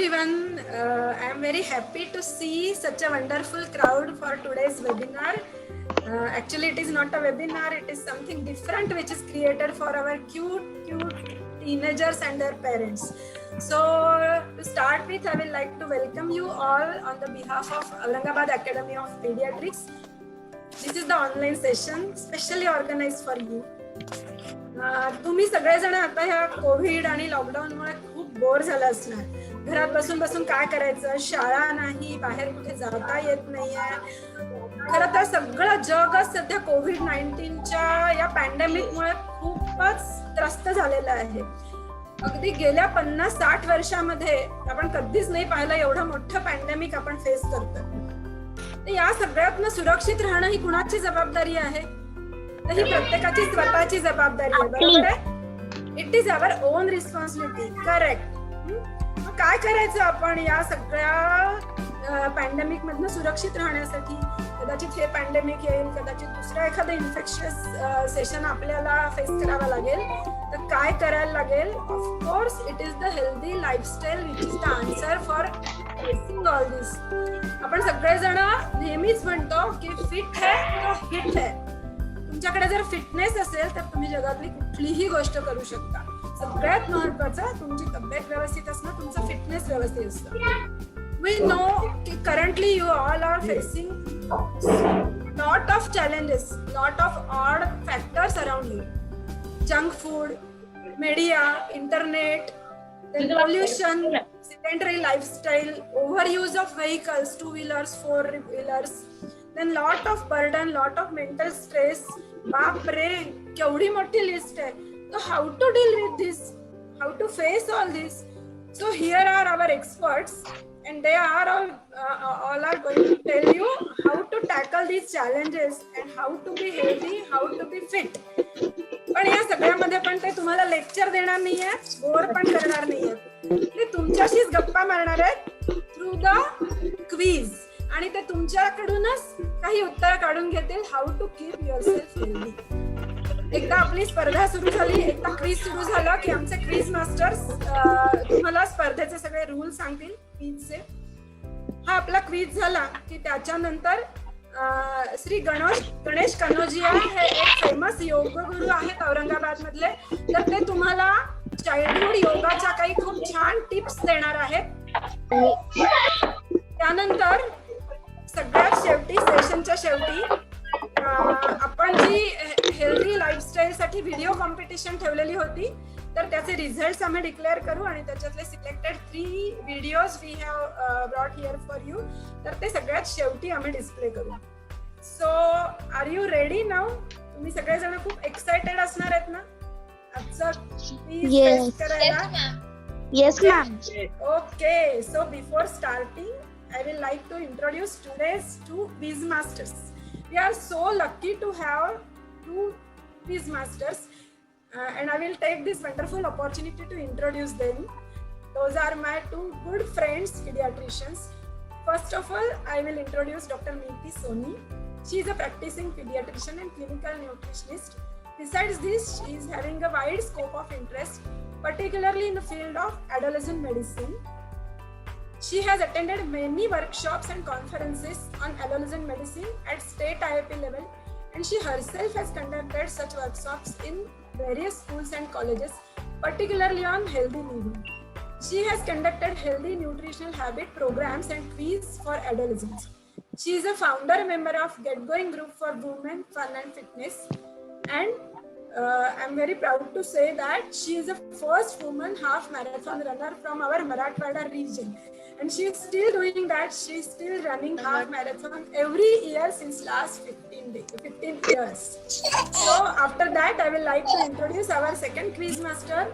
everyone. I am very happy to see such a wonderful crowd for today's webinar. Actually, it is not a webinar, it is something different which is created for our cute teenagers and their parents. So to start with, I will like to welcome you all on the behalf of Aurangabad Academy of Pediatrics. This is the online session specially organized for you. तुम्ही सगळेजण आता ह्या Covid आणि लॉकडाऊनमुळे खूप bore झाला असणार. घरात बसून बसून काय करायचं, शाळा नाही, बाहेर कुठे जाता येत नाहीये. खरं तर सगळं जगच सध्या कोविड-19च्या या पॅन्डेमिकमुळे खूपच त्रस्त झालेलं आहे. अगदी गेल्या 50-60 वर्षामध्ये आपण कधीच नाही पाहिलं एवढं मोठं पॅन्डेमिक आपण फेस करतो. या सगळ्यातनं सुरक्षित राहणं ही कुणाची जबाबदारी आहे? ही प्रत्येकाची स्वतःची जबाबदारी आहे, बरोबर आहे? It is our own responsibility. Correct. काय करायचं आपण या सगळ्या पॅन्डेमिक मधनं सुरक्षित राहण्यासाठी? कदाचित हे पॅन्डेमिक येईल, कदाचित दुसरं एखादं इन्फेक्शियस सेशन आपल्याला फेस करावं लागेल. तर काय करायला लागेल? Of course it is the healthy lifestyle which is the answer for facing all this. आपण सगळेजण नेहमीच म्हणतो की फिट है तो हिट है. तुमच्याकडे जर फिटनेस असेल तर तुम्ही जगातली कुठलीही गोष्ट करू शकता. सगळ्यात महत्वाचं तुमची तब्येत व्यवस्थित असणं, तुमचं फिटनेस व्यवस्थित असणं. वी नो की currently you all are facing lot of challenges, lot of odd factors around you. Junk food, media, internet, pollution, sedentary lifestyle, overuse of vehicles, 2-wheelers, 4-wheelers, then lot of burden, lot of mental stress. बाप रे, केवढी मोठी list आहे. So how to deal with this? How to face all this? So here are our experts and they are all are going to tell you how to tackle these challenges and how to be healthy, how to be fit. पण या सगळ्यामध्ये पण ते तुम्हाला lecture देणार नाहीये, bore पण करणार नाहीये. ते तुमच्याशीच गप्पा मारणार आहेत थ्रू द क्विज आणि ते तुमच्याकडूनच काही उत्तर काढून घेतील how to keep yourself healthy. एकदा आपली स्पर्धा सुरू झाली, एकदा क्विज सुरू झालं की आमचे क्विज मास्टर्स तुम्हाला स्पर्धेचे सगळे रूल सांगतील क्विजचे. हा आपला क्विज झाला की त्याच्यानंतर श्री गणेश कनोजिया हे एक फेमस योग गुरु आहेत औरंगाबाद मधले. तर ते तुम्हाला चाइल्डहुड योगाच्या काही खूप छान टिप्स देणार आहेत. त्यानंतर सगळ्यात शेवटी, सेशनच्या शेवटी, आपण जी हेल्दी लाईफस्टाईल साठी व्हिडिओ कॉम्पिटिशन ठेवलेली होती तर त्याचे रिझल्ट्स आम्ही डिक्लेअर करू आणि त्याच्यातले selected 3 videos we have brought here for you. तर ते सगळ्यात शेवटी आम्ही डिस्प्ले करू. So are you ready now? तुम्ही सगळेजण खूप एक्साइटेड असणार आहेत ना आजचं क्विज टेस्ट करायला? Yes, ma'am. Okay, so before starting, I will like to introduce today's 2 quiz masters. We are so lucky to have 2 quiz masters, and I will take this wonderful opportunity to introduce them. Those are my 2 good friends, pediatricians. First of all, I will introduce Dr. Meeti Soni. She is a practicing pediatrician and clinical nutritionist. Besides this, she is having a wide scope of interest, particularly in the field of adolescent medicine. She has attended many workshops and conferences on adolescent medicine at state IAP level, and she herself has conducted such workshops in various schools and colleges, particularly on healthy living. She has conducted healthy nutritional habit programs and quiz for adolescents. She is a founder member of Get Going Group for Women, Fun and Fitness, and I'm very proud to say that she is the first woman half marathon runner from our Marathwada region, and she is still doing that. She is still running half marathon every year since last 15 years. So after that, I will like to introduce our second quiz master.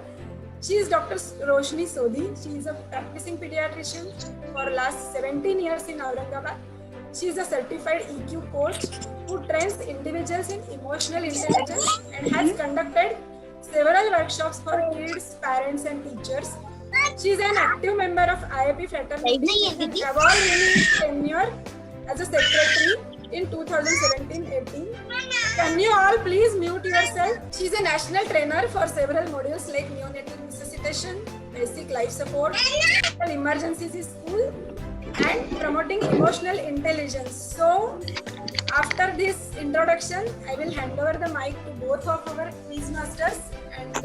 She is Dr. Roshni Sodhi. She is a practicing pediatrician for last 17 years in Aurangabad. She is a certified EQ coach who trains individuals in emotional intelligence and has conducted several workshops for kids, parents and teachers. She is an active member of IAP fraternity and award-winning tenure as a secretary in 2017-18. Can you all please mute yourself? She is a national trainer for several modules like neonatal resuscitation, basic life support, emergencies in school, and promoting emotional intelligence. So, after this introduction, I will hand over the mic to both of our quiz masters and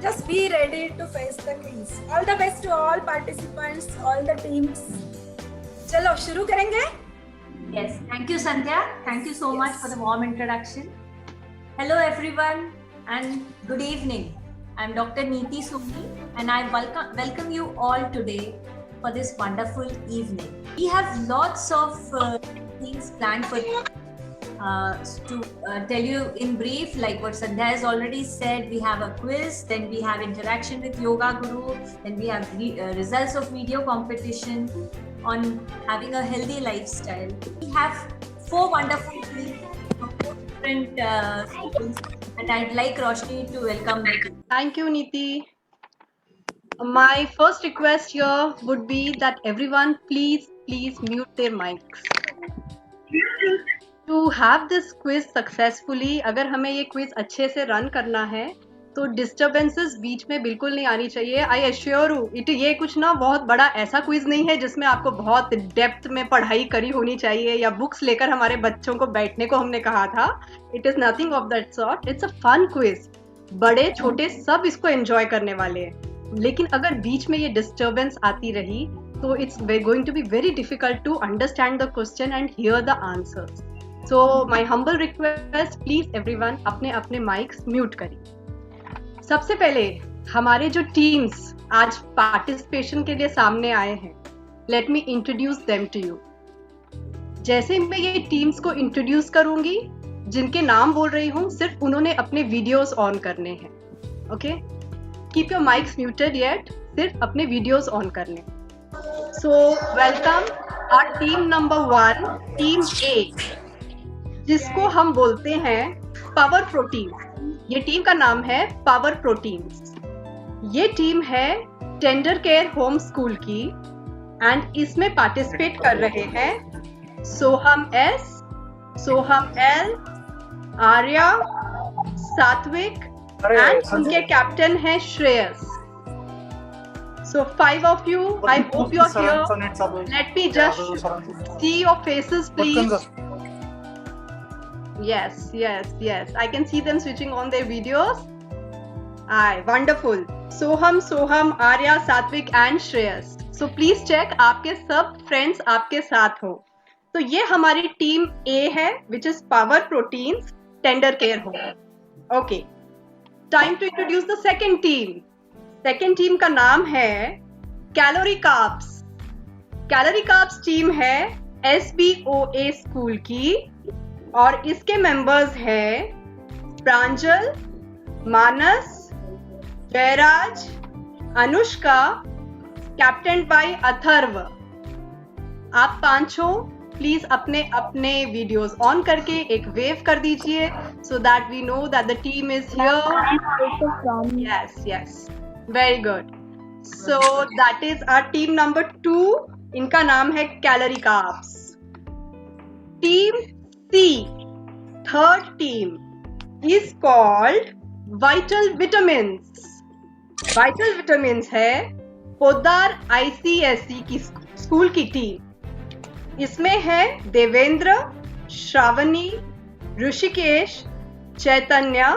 just be ready to face the quiz. All the best to all participants, all the teams. चलो शुरू करेंगे? Yes, thank you Sandhya. Thank you so much for the warm introduction. Hello everyone and good evening. I'm Dr. Neeti Sumni and I welcome you all today for this wonderful evening. We have lots of things planned for you. To tell you in brief, like what Sandhya has already said, we have a quiz, then we have interaction with Yoga Guru, then we have results of video competition on having a healthy lifestyle. We have 4 wonderful teams from 4 different schools, and I'd like Roshni to welcome them. Thank you, Neeti. My first request here would be that everyone please mute their mics. To have this quiz successfully, अगर हमें ये quiz अच्छे से run करना है तो disturbances बीच में बिल्कुल नहीं आनी चाहिए. I assure you, ये कुछ ना बहुत बड़ा ऐसा quiz नहीं है जिसमें आपको बहुत depth में पढ़ाई करी होनी चाहिए या books लेकर हमारे बच्चों को बैठने को हमने कहा था. It is nothing of that sort. It's a fun quiz. बड़े छोटे सब इसको enjoy करने वाले हैं. लेकिन अगर बीच में ये disturbance आती रही तो it's going to be very difficult to understand the question and hear the answers. So my humble request, please everyone अपने अपने mics mute करिए. सबसे पहले हमारे जो teams आज participation के लिए सामने आए हैं, let me introduce them to you. जैसे मैं ये teams को introduce करूंगी, जिनके नाम बोल रही हूँ, सिर्फ उन्होंने अपने videos on करने हैं. Okay? Keep your mics muted yet. सिर्फ अपने videos on करने. So welcome our team number 1, team A. जिसको हम बोलते हैं पावर प्रोटीन. ये टीम का नाम है पावर प्रोटीन्स. ये टीम है टेंडर केयर होम स्कूल की एंड इसमें पार्टिसिपेट कर रहे हैं सोहम एस, सोहम एल, आर्या, सात्विक एंड उनके कैप्टन है Shreyas. So 5 of you, I hope you are here. Let me just see your faces, please. Yes. I can see them switching on their videos. Aye, wonderful. Soham, Arya, Satvik and Shreyas. So please check आपके सब friends आपके साथ हो. तो ये हमारी team A है, which is Power Proteins Tender Care Home. Okay. Time to introduce the second team. Second team का नाम है Calorie Carbs. Calorie Carbs team है SBOA स्कूल की और इसके मेंबर्स हैं प्रांजल, मानस, जयराज, अनुष्का, कैप्टन बाय अथर्व. आप पांचों प्लीज अपने अपने वीडियोस ऑन करके एक वेव कर दीजिए so that we know that the team is here. Yes. Very good. So that is our team number 2. इनका नाम है Calorie Carbs. Team C, third team, is called Vital Vitamins. Vital Vitamins है Poddar ICSE की school की team. इसमें है Devendra, Shravani, Rishikesh, Chaitanya,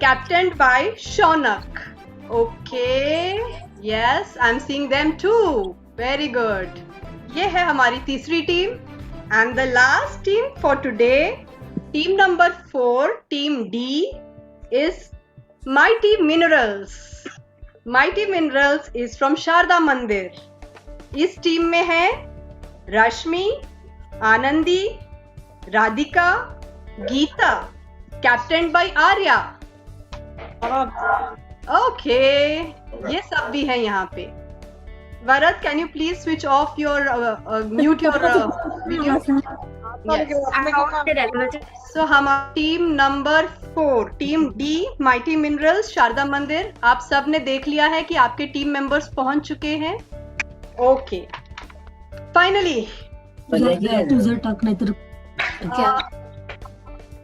captain by Shaunak. Okay, yes, I'm seeing them too. Very good. ये है हमारी तीसरी team. And the last team for today, team number 4, team D, is Mighty Minerals. Mighty Minerals is from Sharda Mandir. इस team में है Rashmi, Anandi, Radhika, Geeta, captain by Arya. Okay, ये सब भी है यहाँ पे. Varat, can you please switch off your mute your video? Yes. So हमारा team number 4, team D, Mighty Minerals, Sharda Mandir. आप सब ने देख लिया है कि आपके टीम मेंबर्स पहुंच चुके हैं. Okay. Finally.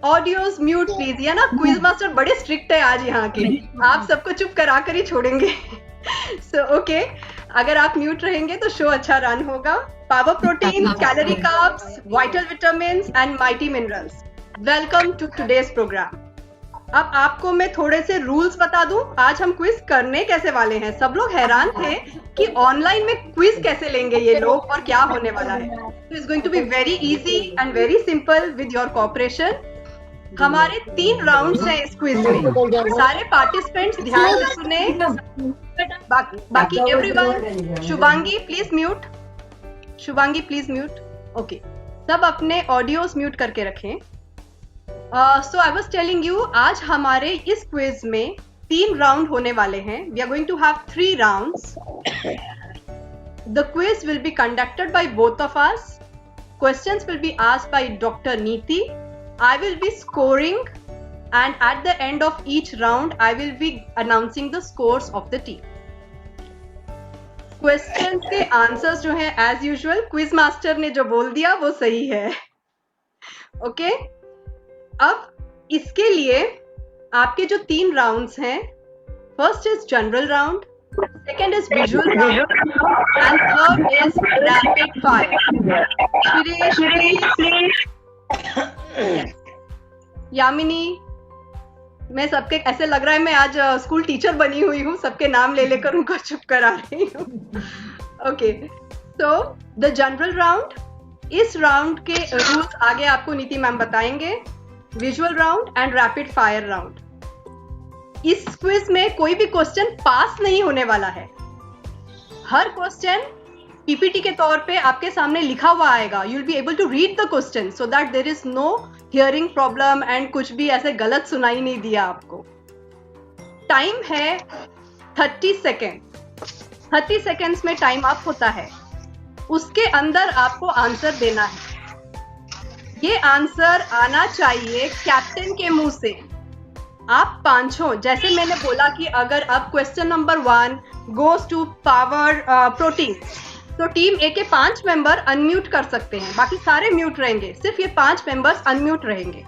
Audios mute please. या ना क्विज मास्टर बड़े स्ट्रिक्ट है आज यहाँ के. आप सबको चुप करा कर ही छोड़ेंगे. सो ओके, अगर आप म्यूट रहेंगे तो शो अच्छा रन होगा. Power protein, calorie carbs, vital vitamins and mighty minerals. Welcome to today's program. अब आपको मैं थोड़े से रूल्स बता दूं. आज हम क्विज करने कैसे वाले हैं. सब लोग हैरान थे कि ऑनलाइन में क्विज कैसे लेंगे ये लोग और क्या होने वाला है. तो it's going to be very easy and very simple with your cooperation. हमारे 3 राउंड्स हैं इस क्विज में. सारे पार्टिसिपेंट्स ध्यान से सुने. बाकी everyone, Shubhangi please mute. Shubhangi please mute. Okay, सब अपने ऑडियोस म्यूट करके रखें. सो आई वाज टेलिंग यू, आज हमारे इस क्विज में 3 राउंड होने वाले हैं. We are going to have 3 rounds. The quiz will be conducted by both of us. Questions will be asked by doctor Neeti. I will be scoring, and at the end of each round I will be announcing the scores of the team. Questions के answers जो हैं as usual quiz master ने जो बोल दिया वो सही है. Okay? अब इसके लिए आपके जो 3 rounds हैं, first is general round, second is visual round, and third is rapid fire. Shirish, please. Yamini, मैं सबके ऐसे लग रहा है मैं आज स्कूल टीचर बनी हुई हूँ. सबके नाम ले लेकर उनको चुप करा रही हूँ. Okay, so the general round. इस राउंड के रूल्स आगे आपको नीति मैम बताएंगे. Visual round and rapid fire round. इस क्विज में कोई भी क्वेश्चन पास नहीं होने वाला है. हर क्वेश्चन पीपीटी के तौर पे आपके सामने लिखा हुआ आएगा. You will be able to read the question so that there is no hearing problem and कुछ भी ऐसे गलत सुनाई नहीं दिया आपको. टाइम है 30 सेकेंड. 30 सेकेंड्स में टाइम अप होता है. उसके अंदर आपको आंसर देना है. ये आंसर आना चाहिए कैप्टन के मुंह से. आप पांचों, जैसे मैंने बोला कि अगर अब question number 1 goes to power protein, तो टीम ए के 5 मेंबर अनम्यूट कर सकते हैं. बाकी सारे म्यूट रहेंगे. सिर्फ ये 5 मेंबर्स अनम्यूट रहेंगे.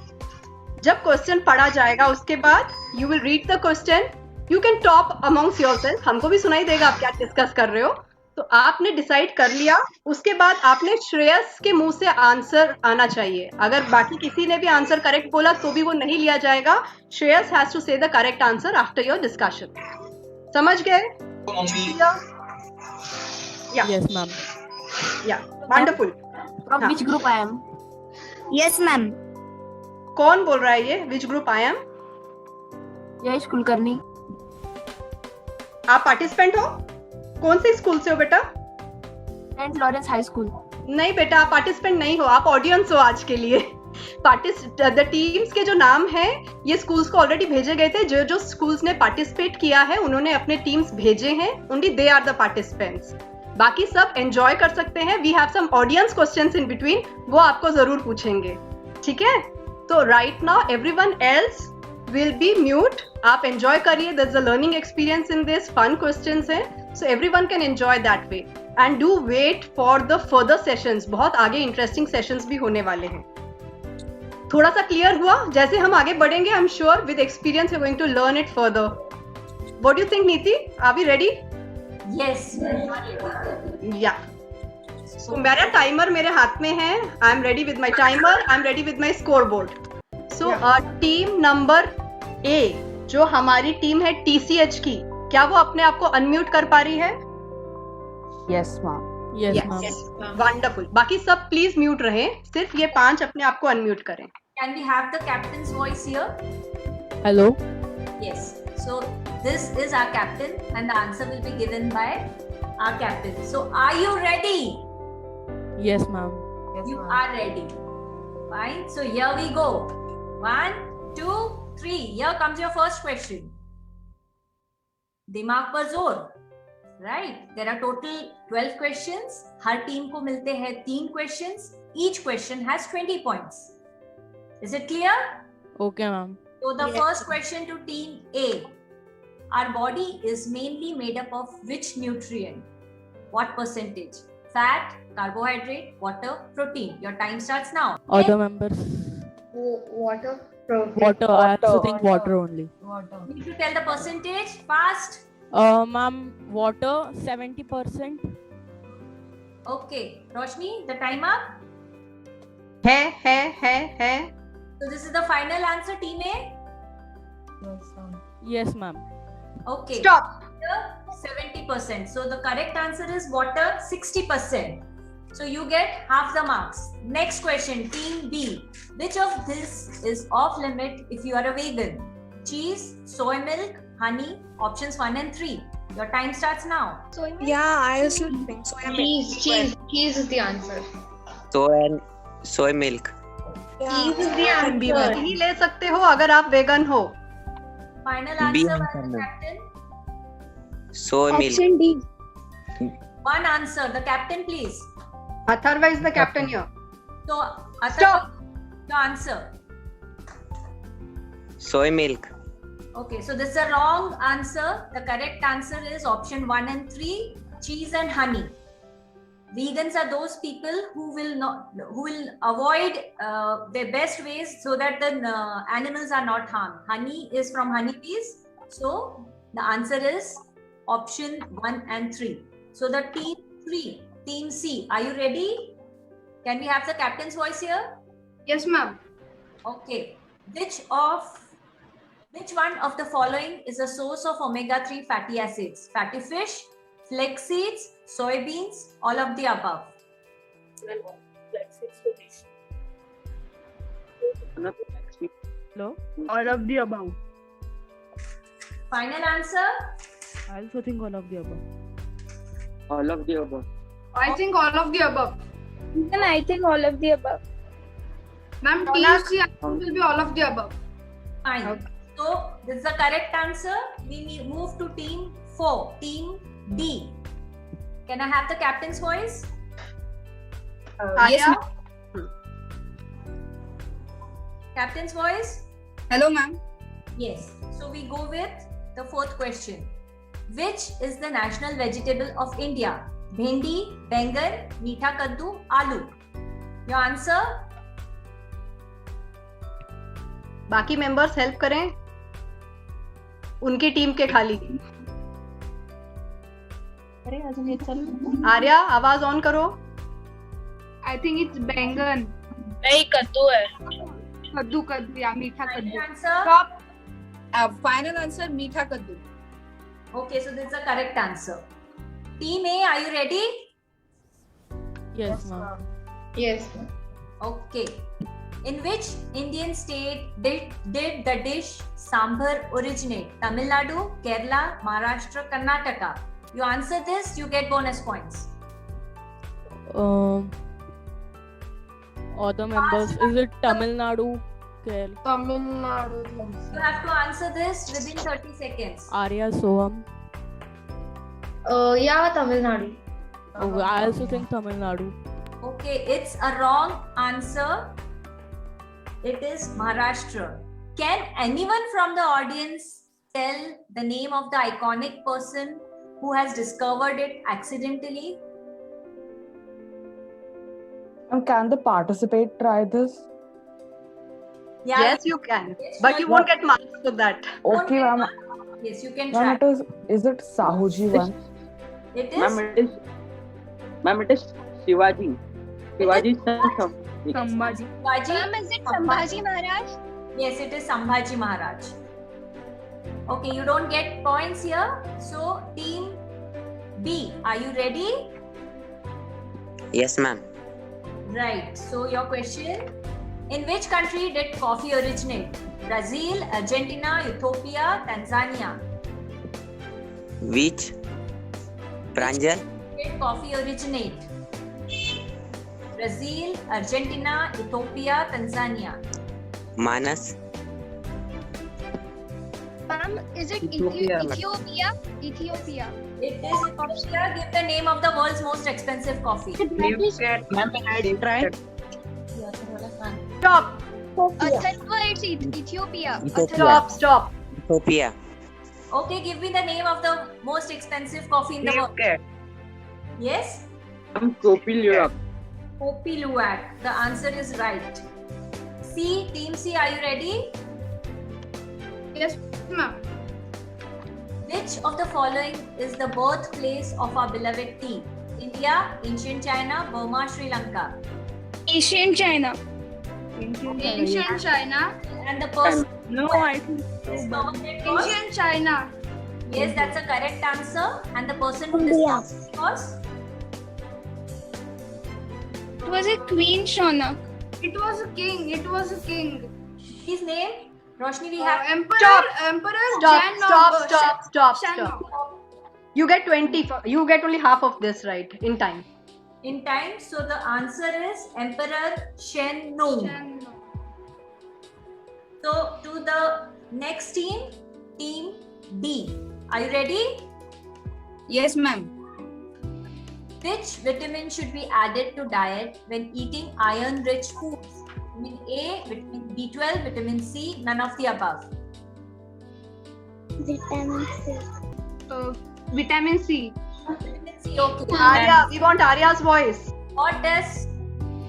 जब क्वेश्चन पढ़ा जाएगा उसके बाद you will read the question. You can top amongst yourself. हमको भी सुनाई देगा आप क्या डिस्कस कर रहे हो. तो आपने डिसाइड कर लिया. उसके बाद आपने श्रेयस के मुंह से आंसर आना चाहिए. अगर बाकी किसी ने भी आंसर करेक्ट बोला तो भी वो नहीं लिया जाएगा. श्रेयस हैज टू से the correct answer after your discussion. समझ गए? Yeah. Yes, ma'am. Yeah, wonderful. From which group I am? Yes, ma'am. कौन बोल रहा है ये? Which group I am? यश कुलकर्णी. आप पार्टिसिपेंट हो? कौन से स्कूल से हो बेटा? Saint Lawrence high school. नहीं बेटा, आप पार्टिसिपेंट नहीं हो. आप ऑडियंस हो आज के लिए. द टीम्स के जो नाम है ये स्कूल्स को ऑलरेडी भेजे गए थे. जो जो स्कूल्स ने पार्टिसिपेट किया है उन्होंने अपने टीम्स भेजे हैं. Only they are the participants. बाकी सब एंजॉय कर सकते हैं. We have some audience questions in between, वो आपको जरूर पूछेंगे. ठीक है? तो right now everyone else will be mute. आप एंजॉय करिए. There is a learning experience in this. Fun questions हैं, so everyone can enjoy that way. And do wait for the further sessions. बहुत आगे इंटरेस्टिंग सेशंस भी होने वाले हैं. थोड़ा सा क्लियर हुआ? जैसे हम आगे बढ़ेंगे, I am sure with experience you are going to learn it further. What do you think Niti? Are we ready? Yes. Yeah so मेरा टाइमर मेरे हाथ में है. I am ready with my timer. I am ready with my score board. So team number A, जो हमारी team है TCH की, क्या वो अपने आप को अनम्यूट कर पा रही है? Yes, ma'am. Yes, ma'am. Wonderful. बाकी सब प्लीज म्यूट रहें. सिर्फ ये 5 अपने आप को अनम्यूट करें. Can we have the captain's voice here? Hello. Yes. So this is our captain and the answer will be given by our captain. So are you ready? Yes, ma'am. You are ready. Fine. So here we go. 1, 2, 3. Here comes your first question. दिमाग पर जोर. Right. There are total 12 questions. Her team को मिलते हैं 3 questions. Each question has 20 points. Is it clear? Okay, ma'am. So the first question to team A. Our body is mainly made up of which nutrient? What percentage? Fat, carbohydrate, water, protein. Your time starts now. Other members. Water. Water. I also think water only. Need to tell the percentage fast. Ma'am, water 70%. Okay, Roshni, the time up. है So this is the final answer, team A. Yes, ma'am. Okay. Stop. Water 70%. So the correct answer is water 60%. So you get half the marks. Next question, team B. Which of this is off limit if you are a vegan? Cheese, soy milk, honey. Options 1 and 3. Your time starts now. Yeah, I also think so. Cheese is the answer. soy milk. Yeah. Cheese is the answer. नहीं ले सकते हो अगर आप vegan हो. Final B answer by answer, the ma'am. captain. Soy milk. Option D. One answer. The captain, please. Atharva is the captain here. So, Atharva, Stop. your answer. Soy milk. Okay, so this is a wrong answer. The correct answer is option 1 and 3, cheese and honey. Vegans are those people who will avoid their best ways so that the animals are not harmed. Honey is from honeybees, so the answer is option 1 and 3. So the team C, are you ready? Can we have the captain's voice here? Yes, ma'am. Okay. Which one of the following is a source of omega-3 fatty acids? Fatty fish, flax seeds, soybeans, all of the above. Hello? All of the above. Final answer? I also think all of the above. All of the above. I think all of the above. Even I think all of the above. Ma'am, Ronak. TC will be all of the above. Fine. Okay. So this is the correct answer. We move to team 4, team D. Can I have the captain's voice? Arya. Captain's voice? Hello, ma'am. Yes. So we go with the fourth question. Which is the national vegetable of India? Bhendi, bengan, meetha kaddu, aloo. Your answer? बाकी members help करें उनकी team के खाली. आर्या आवाज on करो. I think it's bengan. नहीं कद्दू है. Kaddu, yeah, meetha Final kaddu. answer? Final answer, meetha kaddu. Okay, so this is the correct answer. Team A, are you ready? Yes, ma'am. Yes. Okay. In which Indian state did the dish sambar originate? Tamil Nadu, Kerala, Maharashtra, Karnataka. You answer this, you get bonus points. Other members, is it Tamil Nadu? Kerala? Tamil Nadu. You have to answer this within 30 seconds. Arya Soham. Yeah, Tamil Nadu. Oh, I also think Tamil Nadu. Okay, it's a wrong answer. It is Maharashtra. Can anyone from the audience tell the name of the iconic person who has discovered it accidentally? And can the participant try this? Yeah. Yes, you can, Yes, but sure. you won't get marks for that. Don't Okay, get ma'am. one. Yes, you can try. Ma'am, is it Sahuji one? It is. Ma'am, it is Shivaji. Shivaji son. Sambhaji. Sambhaji. Is it Sambhaji Maharaj? Yes, it is Sambhaji Maharaj. Okay, you don't get points here. So, team B, are you ready? Yes, ma'am. Right. So, your question: in which country did coffee originate? Brazil, Argentina, Ethiopia, Tanzania. Which? Pranjal? Did coffee originate? Brazil, Argentina, Ethiopia, Tanzania. Manas? Ma'am, is it Ethiopia. Ethiopia? Ethiopia. It is Ethiopia. Give the name of the world's most expensive coffee. Ma'am, I tried. Stop. Atharva, it's Ethiopia. Ethiopia. Stop. Ethiopia. Okay, give me the name of the most expensive coffee in the world. Yes? I'm Kopil Europe. Kopi Luwak. The answer is right. C, team C, are you ready? Yes, ma'am. Which of the following is the birthplace of our beloved tea? India, ancient China, Burma, Sri Lanka. Ancient China. Ancient China. And the person No, I think discovered it was? Ancient China. Yes, that's a correct answer. And the person who discovered it was? It was a Queen Shaunak. It was a king. It was a king. His name? Roshni, we have. Emperor Jan Stop. Shannon. You get 20. You get only half of this right in time. In time, so the answer is Emperor Shen Nung. So to the next team, Team D. Are you ready? Yes, ma'am. Which vitamin should be added to diet when eating iron-rich foods? Vitamin A, vitamin B12, vitamin C, none of the above. Vitamin C. Vitamin C. Vitamin C, okay. Arya, we want Arya's voice. What does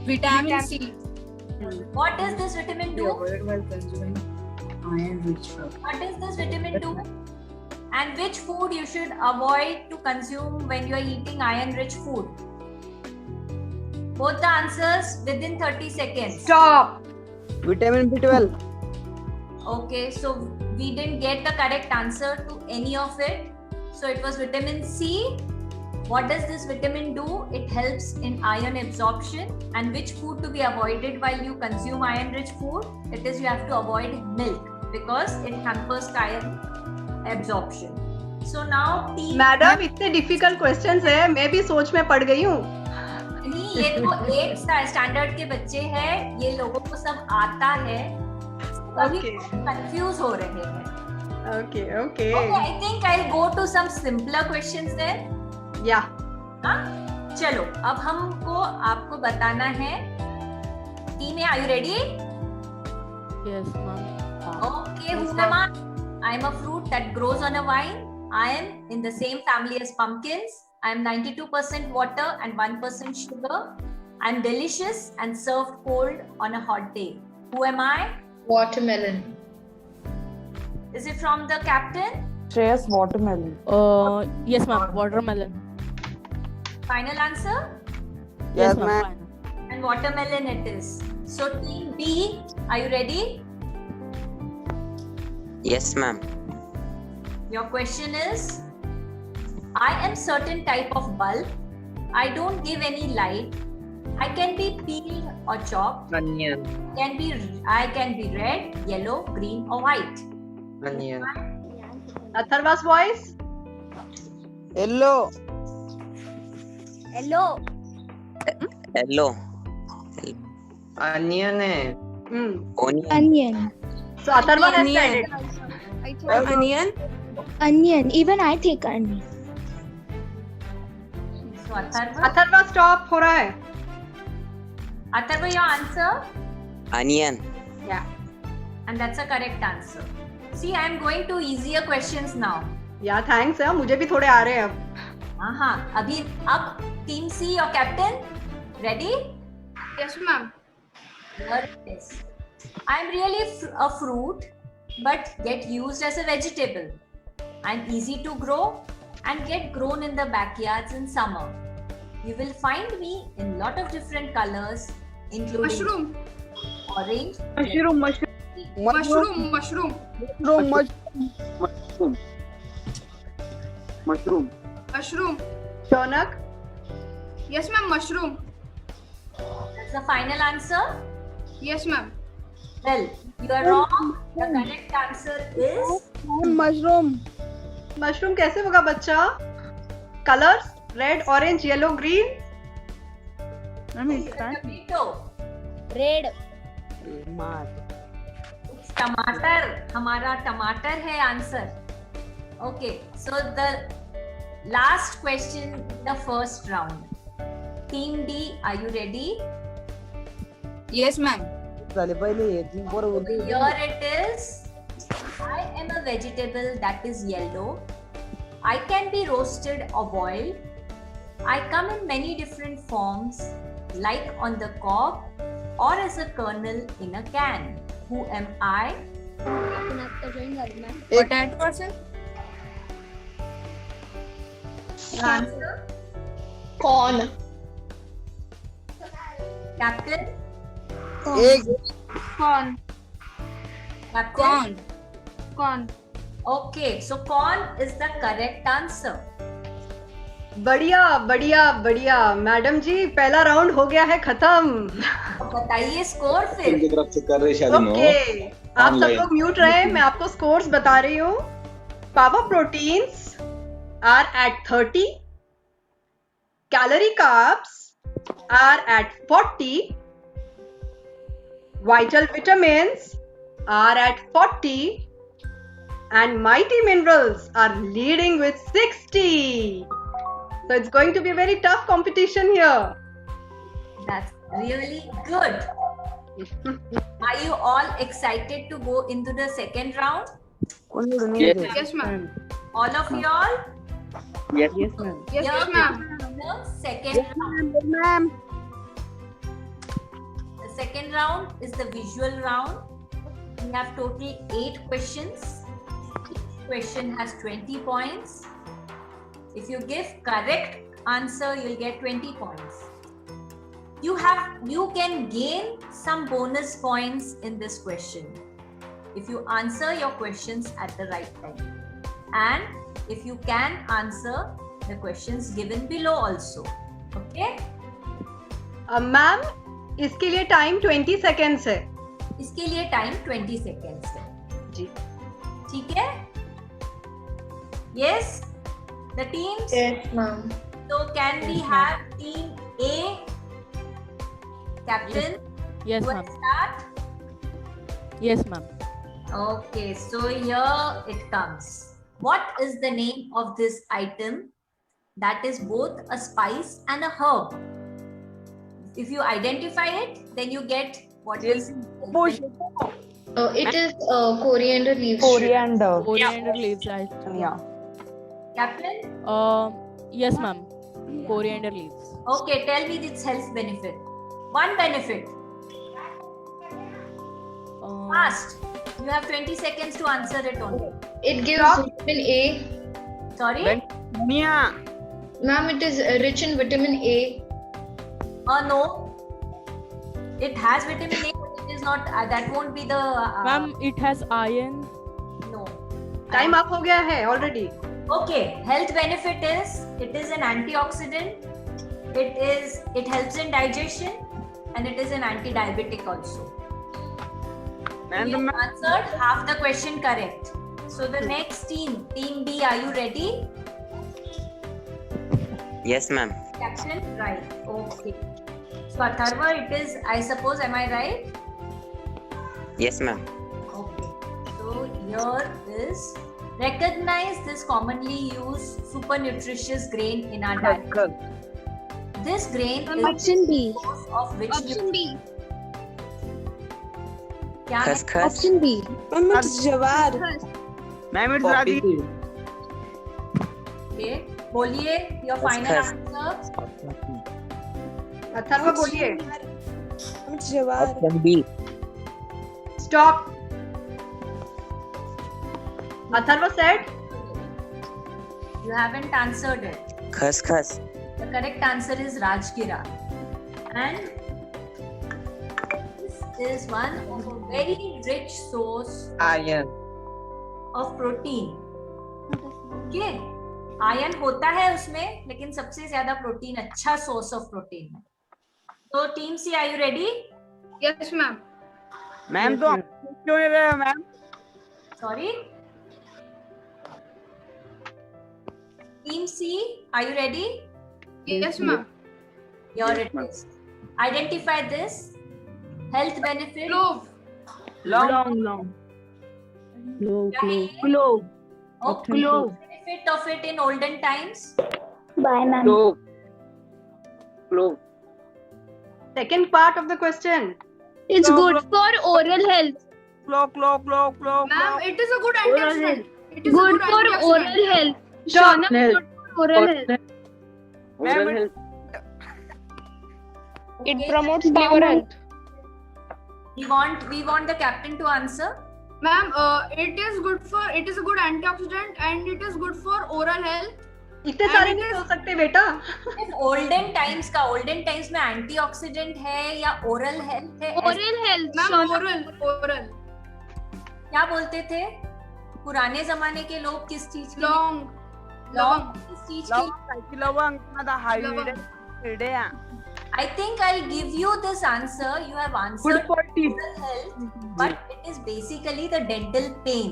C. what does this vitamin do? While consuming iron-rich food. What does this vitamin do? And which food you should avoid to consume when you are eating iron-rich food? Both the answers within 30 seconds. Stop. Vitamin B12. Okay, so we didn't get the correct answer to any of it. So it was vitamin C. What does this vitamin do? It helps in iron absorption. And which food to be avoided while you consume iron-rich food? It is you have to avoid milk because it hampers iron absorption. So now team madam इतने difficult questions है मैं भी सोच में पड़ गई हूँ. नहीं, ये तो 8th स्टैंडर्ड के बच्चे हैं, ये लोगों को सब आता है, अभी कंफ्यूज हो रहे हैं. Okay. Okay, I think I'll go to some simpler questions then. Yeah. हाँ, चलो अब हमको आपको बताना है. टीम है, are you ready? Yes, ma'am. Okay, who am I? I am a fruit that grows on a vine. I am in the same family as pumpkins. I am 92% water and 1% sugar. I am delicious and served cold on a hot day. Who am I? Watermelon. Is it from the captain? Shreyas, watermelon. Yes, ma'am. Watermelon. Final answer? Yes, Yes, ma'am. And watermelon it is. So team B, are you ready? Yes, ma'am. Your question is, I am certain type of bulb. I don't give any light. I can be peeled or chopped. Onion. I can be red, yellow, green or white. Onion. अथर्वा's voice. Yellow. Hello. Hello. Onion है. Onion. Onion. So Atharva has said it. I thought Onion. onion. Even I take onion. So Atharva, Atharva stop हो रहा है. Atharva, your answer? Onion. Yeah. And that's a correct answer. See, I am going to easier questions now. Yeah, thanks है. मुझे भी थोड़े आ रहे हैं अब. हाँ, अभी अब team C or captain, ready? Yes, ma'am. Here it is. I am really a fruit, but get used as a vegetable. I am easy to grow and get grown in the backyards in summer. You will find me in lot of different colors, including Mushroom. orange, Mushroom. Mushroom. Mushroom. Mushroom. Mushroom. Mushroom. Shaunak. Yes, ma'am. Mushroom. That's the final answer. Yes, ma'am. Well, you are wrong. The correct answer is Mushroom. Mushroom कैसे होगा बच्चा? Colors red, orange, yellow, green. tomato. Red. It's टमाटर. हमारा टमाटर है answer. Okay, so the last question in the first round. Team D, are you ready? Yes, ma'am. Here it is. I am a vegetable that is yellow. I can be roasted or boiled. I come in many different forms, like on the cob or as a kernel in a can. Who am I? Potato person. Your answer? Corn. Captain? Egg. Corn. Captain? Corn. Okay, so corn is the correct answer. बढ़िया बढ़िया बढ़िया madam जी, पहला round हो गया है खत्म. बताइए score फिर. की तरफ से कर रही शायद ओके, आप सब लोग म्यूट रहे, मैं आपको स्कोर्स बता रही हूँ. Power proteins are at 30, calorie carbs are at 40, vital vitamins are at 40, and mighty minerals are leading with 60. So it's going to be a very tough competition here. That's really good. Are you all excited to go into the second round? Yes, ma'am. All of you all? Yes. Yes, ma'am. Yes, Here ma'am. comes the second round. Ma'am. The second round is the visual round. We have total 8 questions. Each question has 20 points. If you give correct answer, you'll get 20 points. You can gain some bonus points in this question if you answer your questions at the right time, and if you can answer the questions given below also. Okay? Ma'am, इसके लिए time 20 seconds है. इसके लिए time 20 seconds है. जी. ठीक है? Yes? The teams? Yes, ma'am. So can we have team A? Captain? Yes, You ma'am. wanna start? Yes, ma'am. Okay, so here it comes. What is the name of this item that is both a spice and a herb? If you identify it, then you get what is It is coriander leaves. Coriander. Coriander leaves, right? Yeah. Captain? Yes, ma'am. Coriander leaves. Okay, tell me its health benefit. One benefit. Fast. You have 20 seconds to answer it only. It gives vitamin A. Sorry? Mia. Ma'am, it is rich in vitamin A. No. It has vitamin A, but it is not. That won't be the. Ma'am, it has iron. No. Time up हो गया है already. Okay. Health benefit is it is an antioxidant. It helps in digestion, and it is an anti-diabetic also. You answered half the question correct. So the next team B, are you ready? Yes, ma'am. Captain, right. Okay. So Atharva, it is, I suppose, am I right? Yes, ma'am. Okay. So here is, recognize this commonly used super nutritious grain in our diet. This grain is Option B. source of which Option B. क्या है? खसखस. Option B. Jawar. Ma'am, it's Radi. Okay. बोलिए your final खसखस. answer. Atharva बोलिए. Jawar. Option B. Stop. Atharva said. You haven't answered it. खसखस. The correct answer is Rajgira. And this is one of a very rich source Iron. of protein. Okay? Ion होता है उसमें, लेकिन सबसे ज्यादा protein अच्छा सोर्स ऑफ प्रोटीन है. तो team C, are you ready? Yes, ma'am. Ma'am तो क्यों नहीं रहे ma'am? Sorry. Team C, are you ready? Yes, ma'am. Here it is. Identify this. Health benefit. Clove. Long. क्या है ये? Clove. Okay. Clove. Benefit of it in olden times. Bye, ma'am. Clove. Second part of the question. It's good for oral health. Clove. Ma'am, it is a good antioxidant. It is Good a good for antioxidant. oral health. Shona, good for oral health. Ma'am, It promotes liver health. We want the captain to answer. Ma'am, it is a good antioxidant and it is good for oral health. इतने सारे नहीं हो सकते बेटा। Olden times में antioxidant है या oral health है? Oral health. Ma'am, Shona. oral. क्या बोलते थे पुराने जमाने के लोग? किस चीज के Long. लॉन्ग किस चीज के? लवंग ना हाईवे रे I think I'll give you this answer. You have answered oral health, but it is basically the dental pain.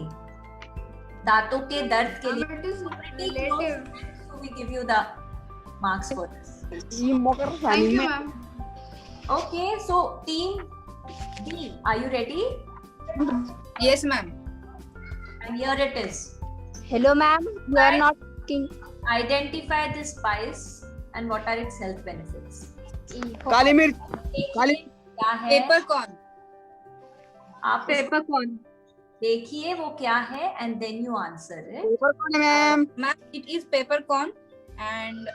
दांतों के दर्द के लिए. It is Pretty relative. close, so we give you the marks for this. ये मकर Thank you, ma'am. Okay, so team B, are you ready? Yes, ma'am. And here it is. Hello, ma'am. You are not talking. Identify the spice and what are its health benefits. काली मिर्च देखिए क्या है? Peppercorn. आप Peppercorn. देखिए वो क्या है and then you answer it. Paper कौन है ma'am? Ma'am, it is peppercorn and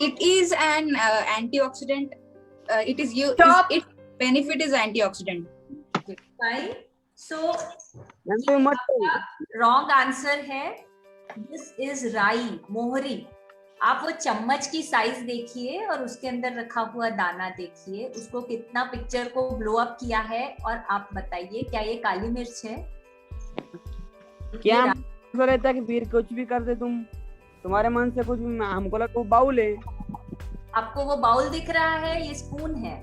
it is an antioxidant. It is Stop. its benefit is antioxidant. Fine. So ma'am तो मत wrong answer है. This is राई, मोहरी. आप वो चम्मच की साइज देखिए और उसके अंदर रखा हुआ दाना देखिए, उसको कितना पिक्चर को ब्लो अप किया है और आप बताइए क्या ये काली मिर्च है? क्या ऐसा रहता है कि फिर कुछ भी कर दे तुम्हारे मन से कुछ भी, हमको लगा वो बाउल है। आपको वो बाउल दिख रहा है? ये स्पून है.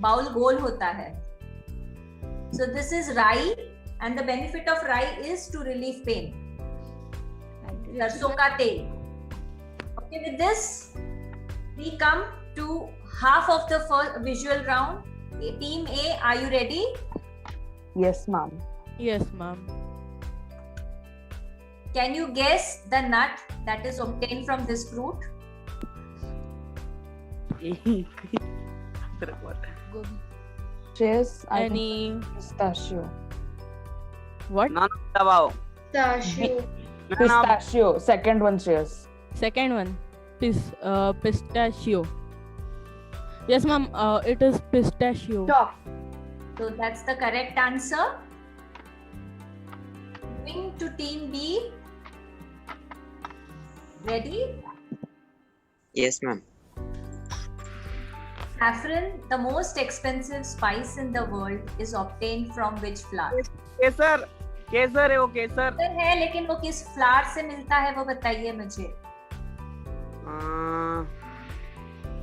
बाउल गोल होता है. So this is राई and the benefit of राई is to relieve pain. सरसों का तेल. Okay, with this we come to half of the first visual round. Team A, are you ready? Yes, ma'am. Yes, ma'am. Can you guess the nut that is obtained from this fruit? Yes, I think Any pistachio. what? ना दबाओ। Pistachio. Second one, yes. Second one, pistachio. Yes, ma'am. It is pistachio. Stop. So that's the correct answer. Moving to team B. Ready? Yes, ma'am. Saffron, the most expensive spice in the world, is obtained from which flower? केसर है वो केसर। केसर है, लेकिन वो किस flower से मिलता है वो बताइए मुझे.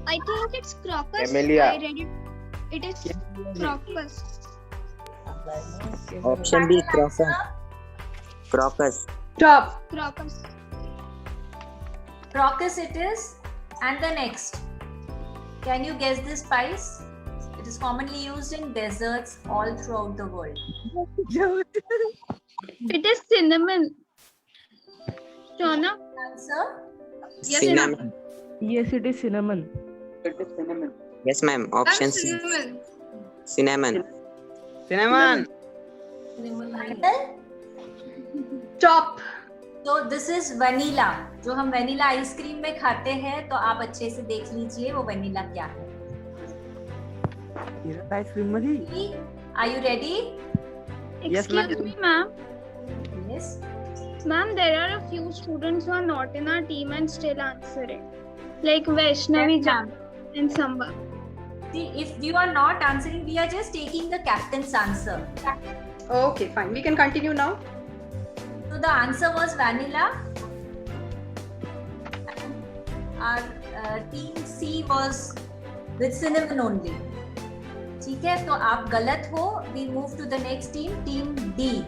I think it's crocus. Camellia. I read it. It is crocus. Option B, crocus. Crocus. Stop. Crocus. Crocus it is. And the next. Can you guess this spice? It is commonly used in desserts all throughout the world. It is cinnamon. Shona. Answer? Yes, Cinnamon. Yes, it is cinnamon. Yes, ma'am. Option C. Cinnamon. Cinnamon. Final? Stop. So this is vanilla. जो हम vanilla ice cream में खाते हैं, तो आप अच्छे से देख लीजिए वो वनीला क्या है. आइसक्रीम मधी। Are you ready? Yes, ma'am. Excuse me, ma'am. Yes. Ma'am, there are a few students who are not in our team and still answering. Like Vaishnavi, Yes, ma'am. Jan, and Samba. See, if you are not answering, we are just taking the captain's answer. Okay, fine. We can continue now. So the answer was vanilla. Our team C was with cinnamon only. ठीक है, तो आप गलत हो. We move to the next team, team D.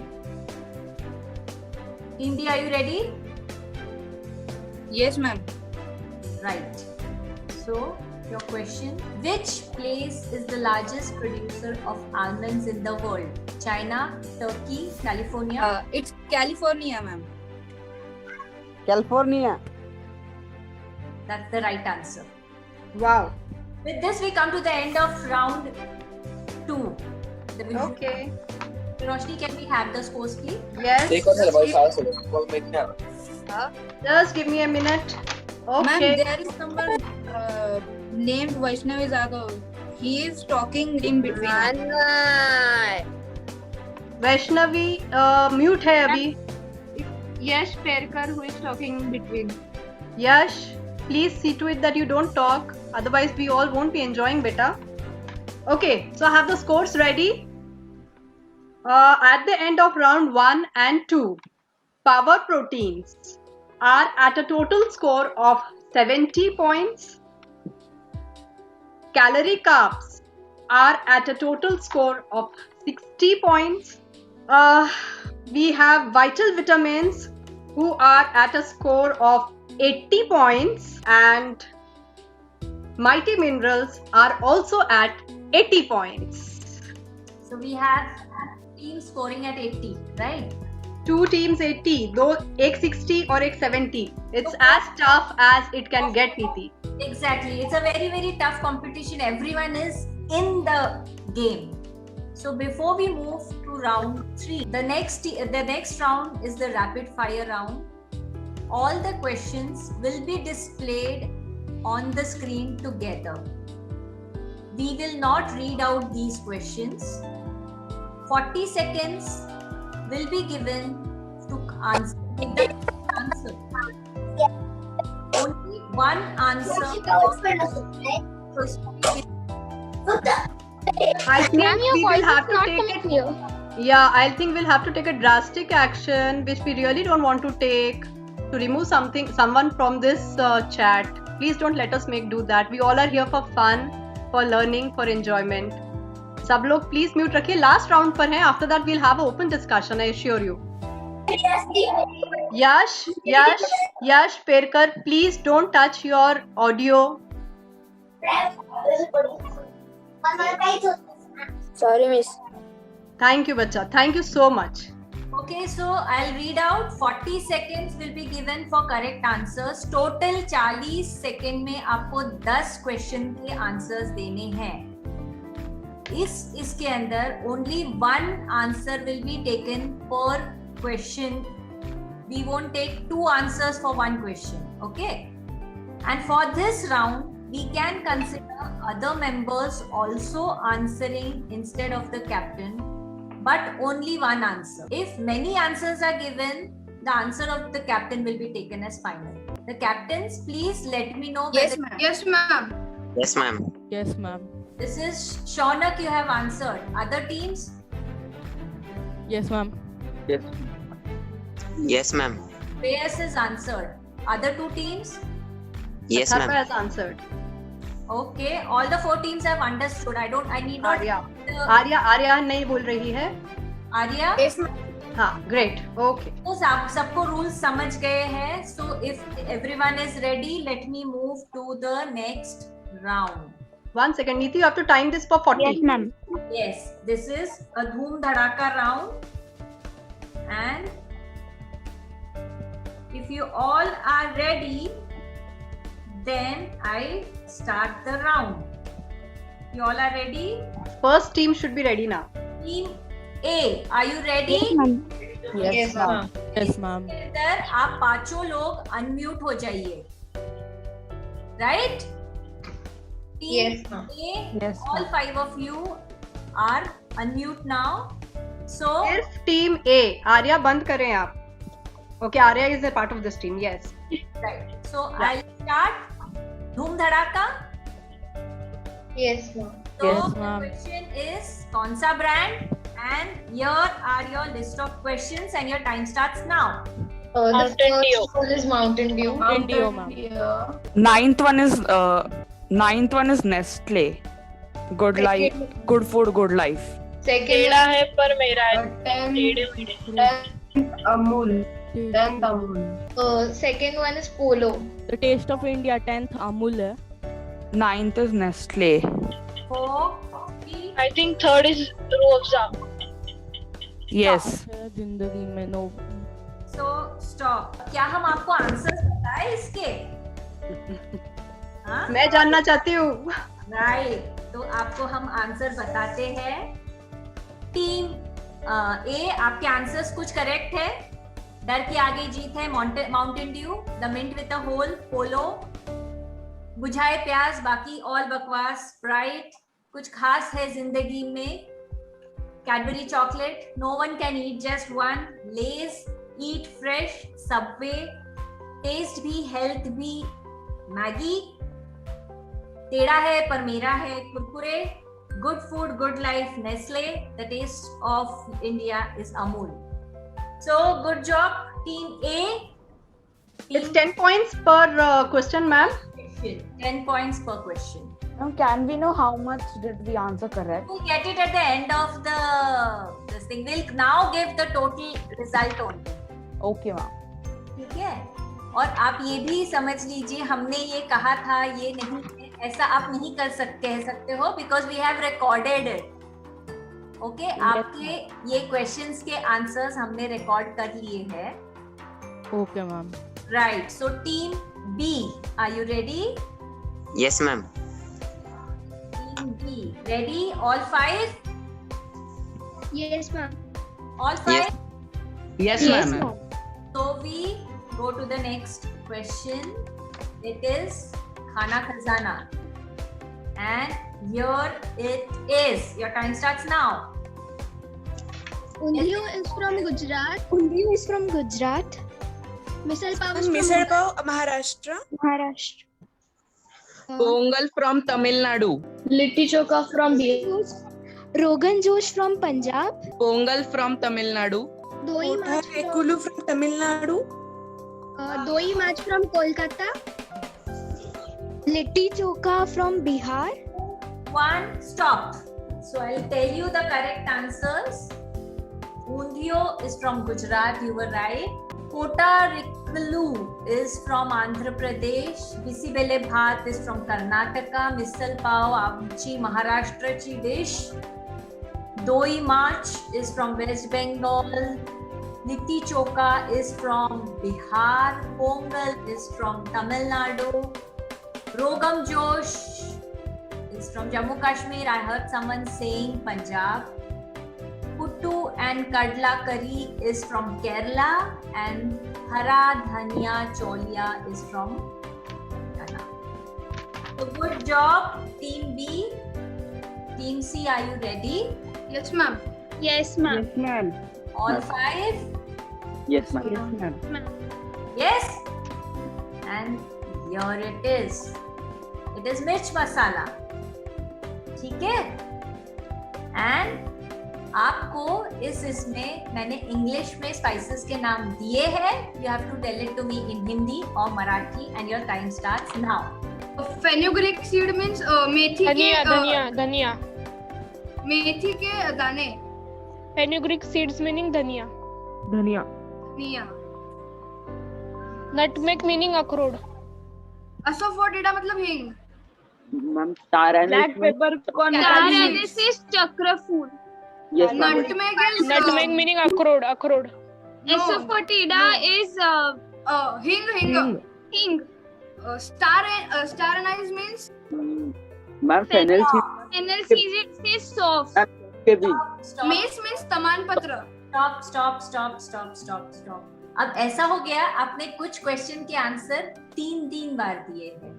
Team D, are you ready? Yes, ma'am. Right. So your question: which place is the largest producer of almonds in the world? China, Turkey, California? It's California, ma'am. California. That's the right answer. Wow. With this, we come to the end of round 2. The visual- Okay. Roshni, can we have the scores, please? Yes. Just give me a minute. Ma'am, Okay. there is someone named Vaishnavi Zagav. He is talking in between. Vaishnavi mute है अभी. Yash Perkar who is talking in between. Yash, please see to it that you don't talk. Otherwise, we all won't be enjoying beta. Okay, so I have the scores ready. At the end of round 1 and 2, Power Proteins are at a total score of 70 points. Calorie Carbs are at a total score of 60 points. We have Vital Vitamins who are at a score of 80 points, and Mighty Minerals are also at 80 points. So we have teams scoring at 80, right? 2 teams 80, दो एक 60 और एक 70. It's as tough as it can get, Neeti. Exactly. It's a very, very tough competition. Everyone is in the game. So before we move to round 3, the next round is the rapid fire round. All the questions will be displayed on the screen together. We will not read out these questions. 40 seconds will be given to answer the answer. Only one answer. I think Ma'am, your we voice will have is to not take coming it. clear. Yeah, I think we'll have to take a drastic action, which we really don't want to take, to remove someone from this chat. Please don't let us make do that. We all are here for fun, for learning, for enjoyment. सब लोग please mute रखिए. Round राउंड पर हैं. After that we'll have open discussion, I assure you. Yash Perkar, please don't touch your audio. Sorry, miss. Thank you बच्चा, thank you so much. Okay, so I'll read out. 40 seconds will be given for correct answers. Total 40 second में आपको 10 question के answers देने हैं. इसके अंदर only one answer will be taken per question. We won't take 2 answers for one question. Okay? And for this round, we can consider other members also answering instead of the captain, but only one answer. If many answers are given, the answer of the captain will be taken as final. The captains, please let me know. Yes, ma'am. Yes, ma'am. Yes, ma'am. Yes, ma'am. This is Shaunak, you have answered. Other teams? Yes, ma'am. Yes, ma'am. Shreyas has answered. Other 2 teams? Yes, Atharva ma'am. has answered. Okay, all the 4 teams have understood. I need not. Arya नहीं बोल रही है. Arya? Yes, ma'am. हाँ, great. Okay. तो सबको rules समझ गए हैं. So if everyone is ready, let me move to the next round. 1 second, Neeti, you have to time this for 40. Yes, ma'am. Yes, this is a Dhoom Dhadaka round. And if you all are ready, then I start the round. You all are ready? First team should be ready now. Team A, are you ready? Yes, ma'am. Yes, ma'am. Yes, ma'am. इसके अंदर आप 5 लोग unmute हो जाइए. Right? Yes, ma'am. Yes, All ma'am. 5 of you are unmute now. So सिर्फ team A. Arya बंद करें आप. Okay, Arya is a part of this team. Yes. right. So I'll start. Dhoom Dhadaka. Yes, ma'am. So Yes, the ma'am. question is kaun sa brand? And here are your list of questions and your time starts now. The first one is Mountain Dew. Mountain Dew, ma'am. Ninth one is Nestle. Good life, good food, good life. Second one है पर मेरा Amul. Taste- Second one is Polo. The Taste of India 10th Amul है. Ninth is Nestle. 4, 3, I think third is Rosa. Yes. जिंदगी में no. so stop. क्या हम आपको answer बताएं इसके? हाँ? मैं जानना चाहती हूँ. राइट, तो आपको हम आंसर बताते हैं. टीम ए, आपके आंसर्स कुछ करेक्ट है. डर के आगे जीत है, Mountain Dew, the mint with a hole, Polo, बुझाए प्यास, बाकी ऑल बकवास, स्प्राइट, कुछ खास है जिंदगी में, Cadbury chocolate, no one can eat just one. Lay's, eat fresh. Subway, taste भी, health भी. Maggie, टेढ़ा है पर मेरा है. Kurkure, good food, good life. Nestle, the taste of India is Amul. So good job, Team A. It's 10 points per question, ma'am. 10 points per question. Now, can we know how much did we answer correct? We'll get it at the end of this thing. We'll now give the total result only. Okay, ma'am. ठीक है. और आप ये भी समझ लीजिए, हमने ये कहा था, ये नहीं है, ऐसा आप नहीं कह सकते हो, because we have recorded it. Okay, आपके ये questions के answers हमने record कर लिए हैं. Okay, ma'am. Right. So team B, are you ready? Yes, ma'am. Team B, ready? All 5? Yes, ma'am. All 5? Yes. Yes, ma'am. So we go to the next question. It is Khana Khazana. And here it is. Your time starts now. Undiyo is from Gujarat. Undiyo is from Gujarat. Misal pav is from Misal pav, Maharashtra. Maharashtra. Pongal from Tamil Nadu. Litti Chokha from Bihar. Rogan Josh from Punjab. Pongal from Tamil Nadu. Doi March from Ekulu from Tamil Nadu. Doi March from Kolkata. Litti Chokha from Bihar. One, stop. So I'll tell you the correct answers. Undiyo is from Gujarat, you were right. Kotarikalu is from Andhra Pradesh. Bisibele Bhat is from Karnataka. Misal Pav, Amchi, Maharashtra chi dish. Doi March is from West Bengal. Litti Chokha is from Bihar. Pongal is from Tamil Nadu. Rogam Josh is from Jammu Kashmir. I heard someone saying Punjab. Puttu and Kadla curry is from Kerala, and Hara Dhania Cholia is from Ghana. So good job, Team B. Team C, are you ready? Yes, ma'am. Yes, ma'am. Yes, ma'am. All 5? Yes, ma'am. Yes, ma'am. Yes? And here it is. It is Mirch Masala. ठीक है? And आपको इसमें मैंने English में spices के नाम दिए हैं. You have to tell it to me in Hindi or Marathi, and your time starts now. Fenugreek seed means मेथी के धनिया. मेथी के दाने. Fenugreek seeds meaning धनिया. Dhania. धनिया. Nutmeg meaning अखरोट. Asafoetida मतलब हींग. Ma'am, star anise. Black pepper corn. Star anise is chakra food. Yes, ma'am. Nutmeg meaning अखरोट. Asafoetida is hing. Star anise means Ma'am, fennel seed. fennel seed is soft. Stop. Mace means taman patra. Stop. अब ऐसा हो गया, आपने कुछ question के answer 3 बार दिए हैं.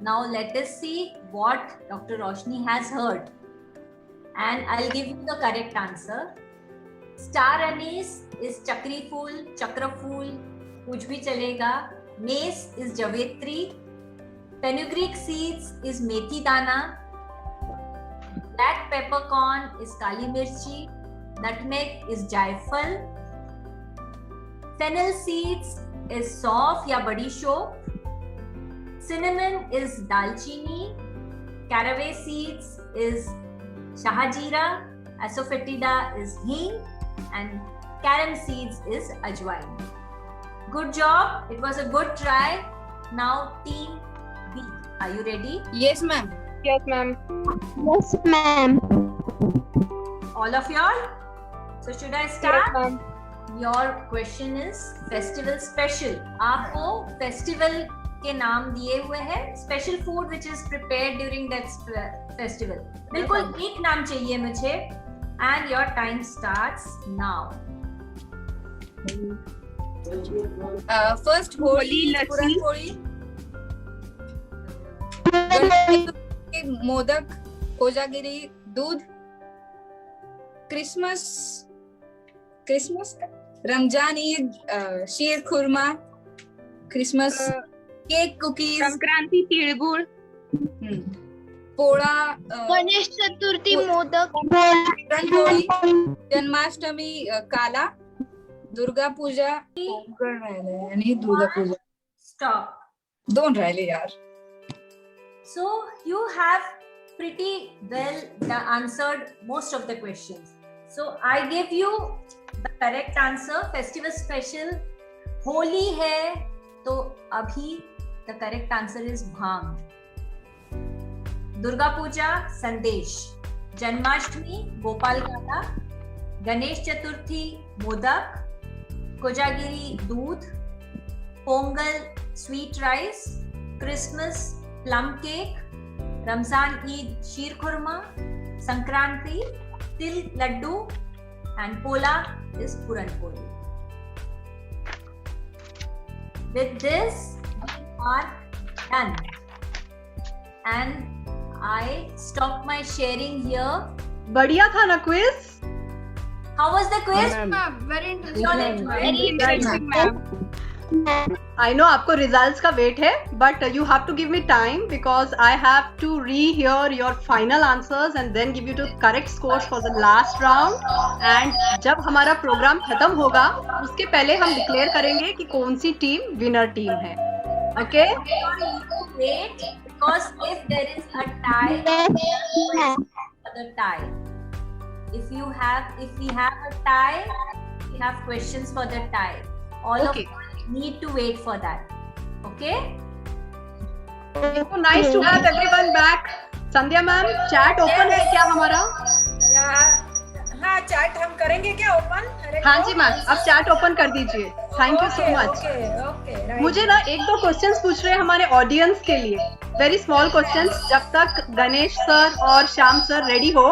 Now let us see what Dr. Roshni has heard, and I'll give you the correct answer. Star anise is chakri फूल, चक्र फूल, कुछ भी चलेगा. Mace is javetri. Fenugreek seeds is methi dana. Black peppercorn is kali mirchi. Nutmeg is jaifal. Fennel seeds is sauf या बड़ी shop. Cinnamon is dalchini. Caraway seeds is shahajira. Asafoetida is hing, and carom seeds is ajwain. Good job. It was a good try. Now team B. Are you ready? Yes, ma'am. Yes, ma'am. Yes, ma'am. All of y'all? So should I start? Yes, ma'am. Your question is festival special. आपको festival के नाम दिए हुए हैं. Special food which is prepared during that festival. बिल्कुल एक नाम चाहिए मुझे. And your time starts now. First Holi, Puran Poli. Modak, Kojagiri, दूध. Christmas Ramzan Eid sheer khurma Christmas cake cookies Sankranti tilgul Pola Ganesh चतुर्थी मोदक पुरणपोळी जन्माष्टमी काला दुर्गा पूजा पोंगल राहिले आणि दुर्गा पूजा Stop. 2 राहिले यार. So you have pretty well answered most of the questions. So I give you the correct answer. Festival special Holi है तो अभी the correct answer is भांग. दुर्गा पूजा संदेश, जन्माष्टमी गोपाल काला, गणेश चतुर्थी मोदक, कोजागिरी दूध, Pongal sweet rice, Christmas plum cake, Ramzan Eid sheer khurma, Sankranti til laddu and pola is puranpoli. With this we are done and I stop my sharing here. बढ़िया था ना quiz? How was the quiz? very interesting. I know आपको results का wait है, but you have to give me time because I have to rehear your final answers and then give you to correct scores for the last round. And जब हमारा programme खत्म होगा उसके पहले हम डिक्लेयर करेंगे कि कौन सी टीम विनर टीम है. Okay? Wait, because if there is a tie, for the tie. If we have a tie, we have questions for the tie. All of us need to wait for that. Okay? So nice to have everyone back. Sandhya ma'am, chat open है क्या हमारा? हाँ, chat हम करेंगे क्या open? हाँ जी ma'am, अब chat open कर दीजिए. Thank you so much. मुझे ना 1-2 क्वेश्चंस पूछ रहे हैं हमारे ऑडियंस के लिए. Very small questions. जब तक गणेश सर और श्याम सर रेडी हो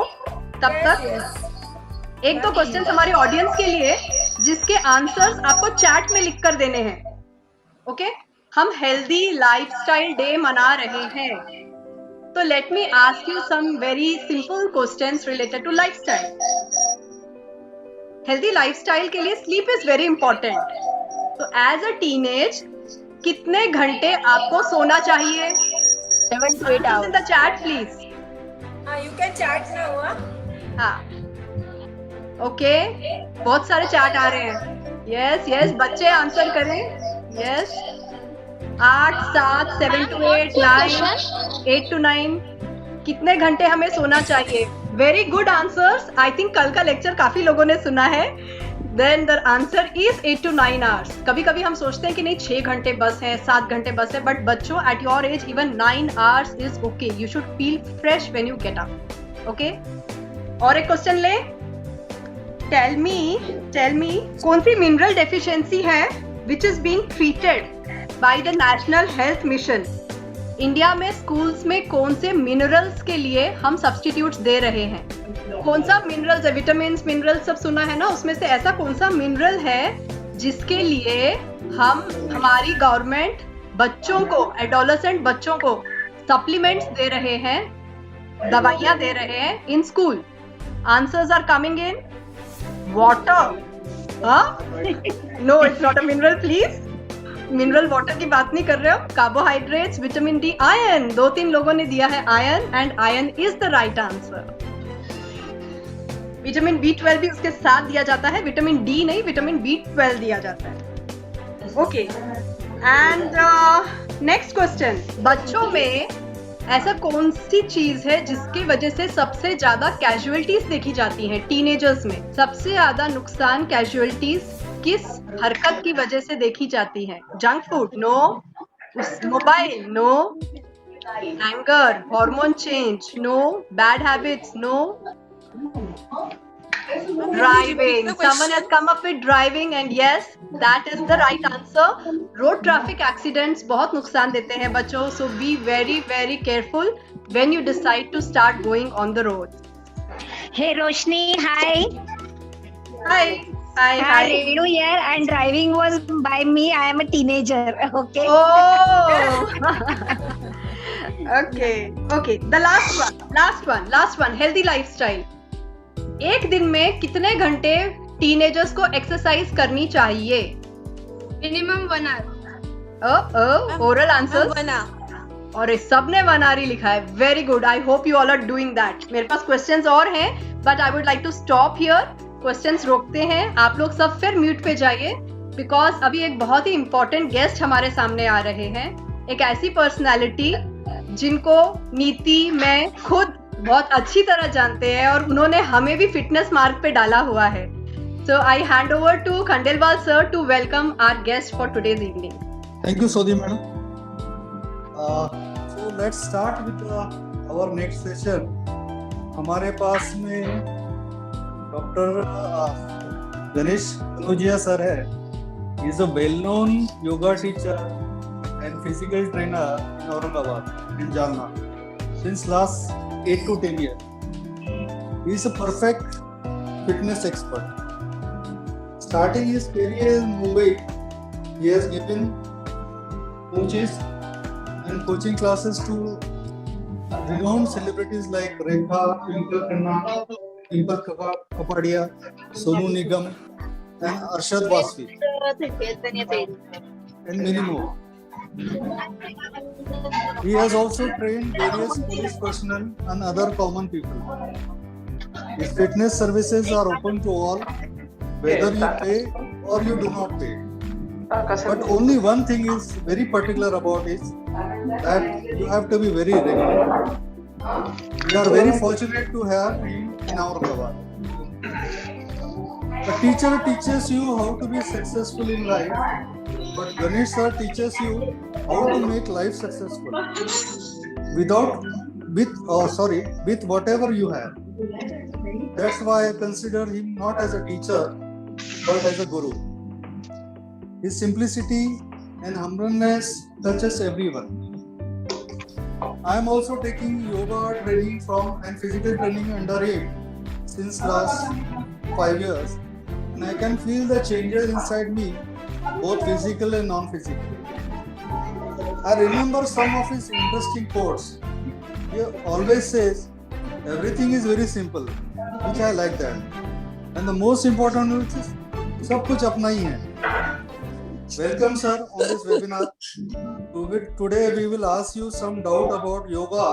तब तक 1-2 क्वेश्चंस हमारे ऑडियंस के लिए जिसके आंसर्स आपको चैट में लिख कर देने हैं. ओके? हम हेल्दी लाइफस्टाइल डे मना रहे हैं, तो let me ask you some very simple questions related to lifestyle. Healthy lifestyle के लिए स्लीप इज वेरी इंपॉर्टेंट. तो एज अ टीनेज कितने घंटे आपको सोना चाहिए? 7 to 8 hours. In the chat please. You can chat now. हाँ, ओके. बहुत सारे चैट आ रहे हैं. यस, बच्चे आंसर करें. Yes, 8, 7, 7 to 8, 9, 8 to 9. कितने घंटे हमें सोना चाहिए? Very good answers. I think कल का लेक्चर काफी लोगों ने सुना है. Then the answer is 8 to 9 hours. कभी कभी हम सोचते हैं कि नहीं 6 घंटे बस है, 7 घंटे बस है, बट बच्चों at your age even 9 hours is okay. You should feel fresh when you get up. Okay? और एक क्वेश्चन ले. टेल मी कौन सी मिनरल डेफिशिएंसी है which is being treated by the national health mission. India में schools में कौन से minerals के लिए हम सब्स्टिट्यूट्स दे रहे हैं? कौन सा मिनरल्स है? विटामिन मिनरल सब सुना है ना, उसमें से ऐसा कौन सा मिनरल है जिसके लिए हमारी गवर्नमेंट बच्चों को, एडोलेसेंट बच्चों को सप्लीमेंट्स दे रहे हैं, दवाइयां दे रहे हैं in school? Answers are coming in. Water? No, it's not a mineral please. Mineral water की बात नहीं कर रहे हो. Carbohydrates, vitamin D, iron. 2-3 लोगों ने दिया है iron, and iron is the right answer. Vitamin B12 भी उसके साथ दिया जाता है. विटामिन डी नहीं, विटामिन B12 दिया जाता है. Okay, and next question. बच्चों में ऐसा कौन सी चीज है जिसकी वजह से सबसे ज्यादा कैजुअलिटीज देखी जाती हैं टीनेजर्स में? सबसे ज्यादा नुकसान कैजुअलिटीज किस हरकत की वजह से देखी जाती है? Junk food? No. Mobile? No. Anger, hormone change? No. Bad habits? No. Driving. Someone has come up with driving, and yes, that is the right answer. Road traffic accidents बहुत नुकसान देते हैं बच्चों, so be very very careful when you decide to start going on the road. Hey Roshni, hi. Hi. Renu here, and driving was by me. I am a teenager. Okay. Oh. Okay. The last one. Healthy lifestyle. एक दिन में कितने घंटे teenagers को exercise करनी चाहिए? Minimum 1 hour. Oral answers और इस सब ने 1 hour ही लिखा है. Very good. I hope you all are doing that. मेरे पास क्वेश्चंस और हैं, but I would like to stop here. Questions रोकते हैं. आप लोग सब फिर म्यूट पे जाइए, बिकॉज अभी एक बहुत ही इंपॉर्टेंट गेस्ट हमारे सामने आ रहे हैं. एक ऐसी पर्सनैलिटी जिनको नीति मैं खुद बहुत अच्छी तरह जानते हैं, और उन्होंने हमें भी फिटनेस मार्ग पे डाला हुआ है. So I hand over to Khandelwal sir to welcome our guest for today's evening. Thank you, Sodhi madam. So let's start with our next session. हमारे पास में डॉक्टर गणेश कनौजिया सर है. He is a well-known yoga teacher and physical trainer in Aurangabad and Jalna since last 8 to 10 years. He is a perfect fitness expert. Starting his career in Mumbai, he has given coaches and coaching classes to renowned celebrities like Rekha, Twinkle Khanna, Dimple Kapadia, Sonu Nigam, and Arshad Wasfi, and many more. He has also trained various police personnel and other common people. His fitness services are open to all, whether you pay or you do not pay. But only one thing is very particular about it, that you have to be very regular. We are very fortunate to have him in our Aurangabad. The teacher teaches you how to be successful in life, but Ganesh sir teaches you how to make life successful with whatever you have. That's why I consider him not as a teacher, but as a guru. His simplicity and humbleness touches everyone. I am also taking yoga training and physical training under him since last 5 years, and I can feel the changes inside me, both physical and non-physical. I remember some of his interesting quotes. He always says, everything is very simple, which I like that. And the most important which is, सब कुछ अपना ही है. Welcome sir on this webinar. Today we will ask you some doubt about yoga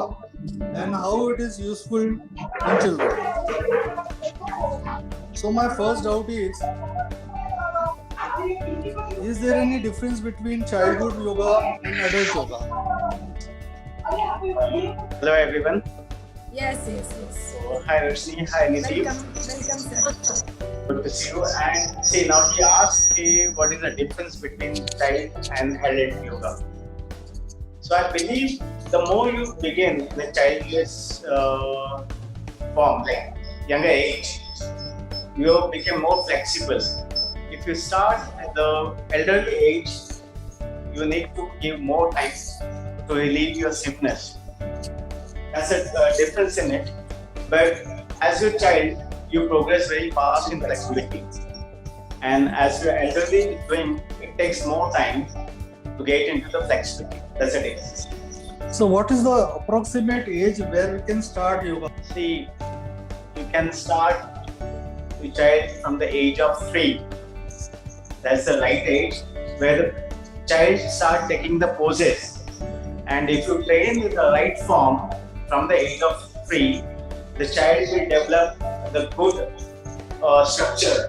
and how it is useful in children. So my first doubt is there any difference between childhood yoga and adult yoga? Hello everyone. Yes. So hi Rashni, hi Niti. Welcome sir. Good to see you. And see, now he asked what is the difference between child and adult yoga. So I believe the more you begin in a childless form, like younger age, you become more flexible. If you start at the elderly age, you need to give more time to relieve your stiffness. That's a difference in it. But as your child, you progress very fast in flexibility, and as you're elderly doing, it takes more time to get into the flexibility. That's it. So what is the approximate age where we can start yoga? See, you can start the child from the age of 3. That's the right age where the child start taking the poses, and if you train with the right form from the age of 3, the child will develop the good structure,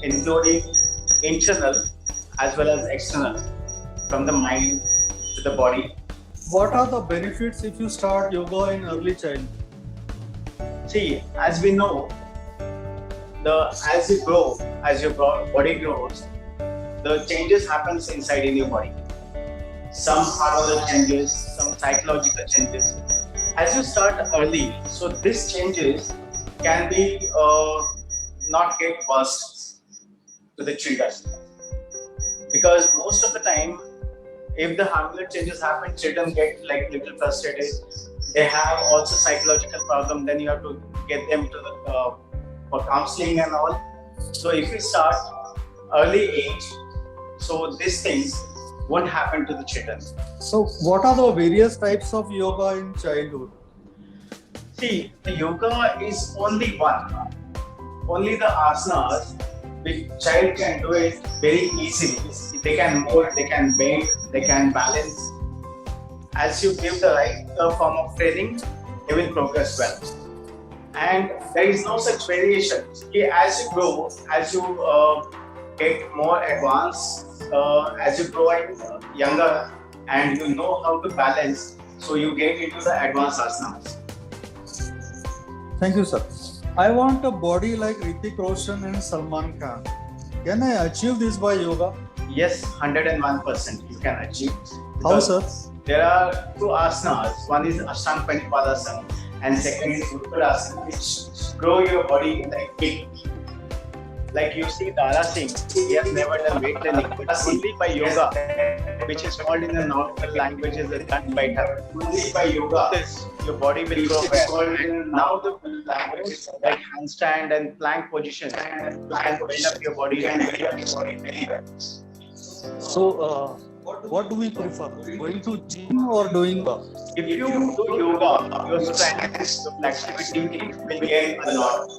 including internal as well as external, from the mind to the body. What are the benefits if you start yoga in early childhood? See, as we know, as you grow, as your body grows, the changes happens inside in your body. Some hormonal changes, some psychological changes. As you start early, so these changes can be not get worse to the children, because most of the time, if the hormonal changes happen, children get like little frustrated. They have also psychological problem. Then you have to get them to the for counseling and all. So if you start early age, so these things won't happen to the children. So what are the various types of yoga in childhood? See, the yoga is only one. Only the asanas which child can do it very easily. They can move, they can bend, they can balance. As you give the right form of training, they will progress well. And there is no such variation. As you grow, as you get more advanced, as you grow younger and you know how to balance, so you get into the advanced asanas. Thank you, sir. I want a body like Hrithik Roshan and Salman Khan. Can I achieve this by yoga? Yes, 101% you can achieve. How, sir? There are two asanas. One is Ashtanga Panipadasana and second is Uttarasana, which grow your body like big. Like you see Dara Singh, he has never done weight training, but only by yoga, which is called in the normal languages as done by her. Only by yoga, your body will grow well. And now the languages like handstand and plank position, you can build up your body very well. So, what do we prefer? Going to gym or doing yoga? If you do yoga, your strength, your flexibility will gain a lot.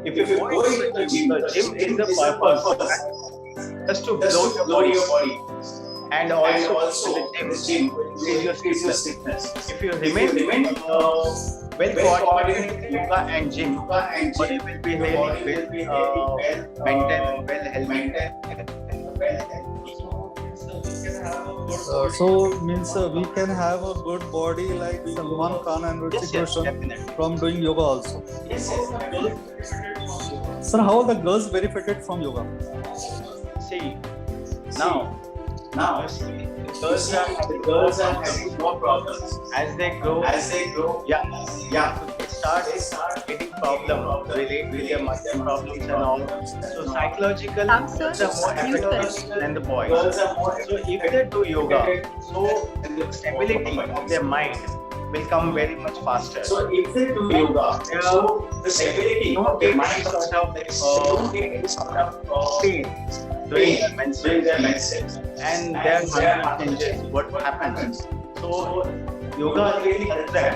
If you go into the gym is the purpose just to blow your body. And also the gym is your fitness. If you remain well coordinated yoga and gym, body will be really well maintained, well healthy. So means we can have a good body like Salman Khan and Hrithik Roshan from doing yoga also. Yes. Sir, how are the girls benefited from yoga? See, now the girls are having more problems as they grow. They start getting problems related with their muscle problems and all. So psychological girls are more affected than the boys. So if they do yoga, so the stability of their mind will come very much faster. So if they do yoga, so the stability of their mind sort of pain during their menses, and their mind changes. What happens? So yoga really helps them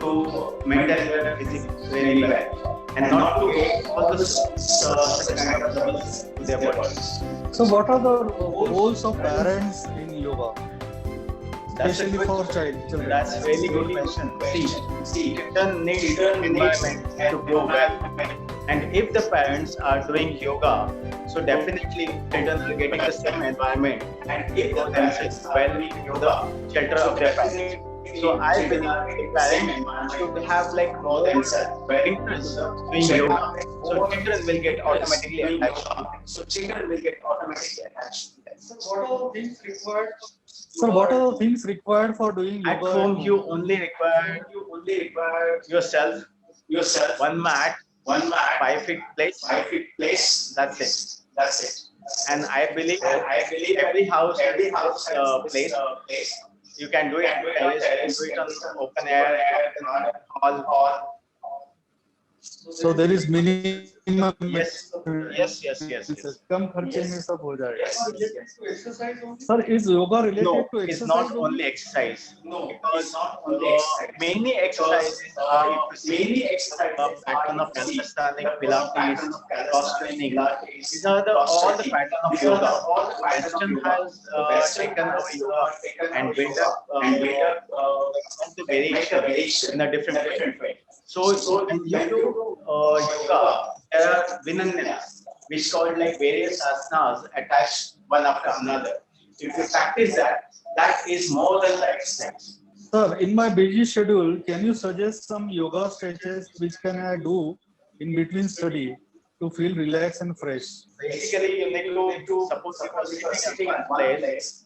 to maintain their physique very well and not to get all the such kind of troubles to their bodies. So what are the roles of parents in yoga? Especially for children. That's a really good question. See, children need environment to grow well. And if the parents are doing yoga, so definitely children are getting the same environment and if the parents well in the shelter of their family. So I believe the parents should have like more than interest in yoga. So children will get automatically attached. So what are the things required for doing yoga? At home, you only require yourself, one mat, 5 feet place. That's it. And I believe every house place. You can do it on terrace, you can do it on open air, hall. So there is minimum. Yes. कम खर्चे में सब हो जाएगा. Sir, is yoga related to exercise? It's not only exercise. Because many exercises are pattern of calisthenics, Pilates, cross training. These are all the pattern of yoga. Western has taken our yoga and built up the variation in a different way. So when you do yoga, there are vinayas, which called like various asanas attached one after another. If you practice that is more than the exercise. Sir, in my busy schedule, can you suggest some yoga stretches which can I do in between study to feel relaxed and fresh? Basically, you need to suppose you are sitting in place.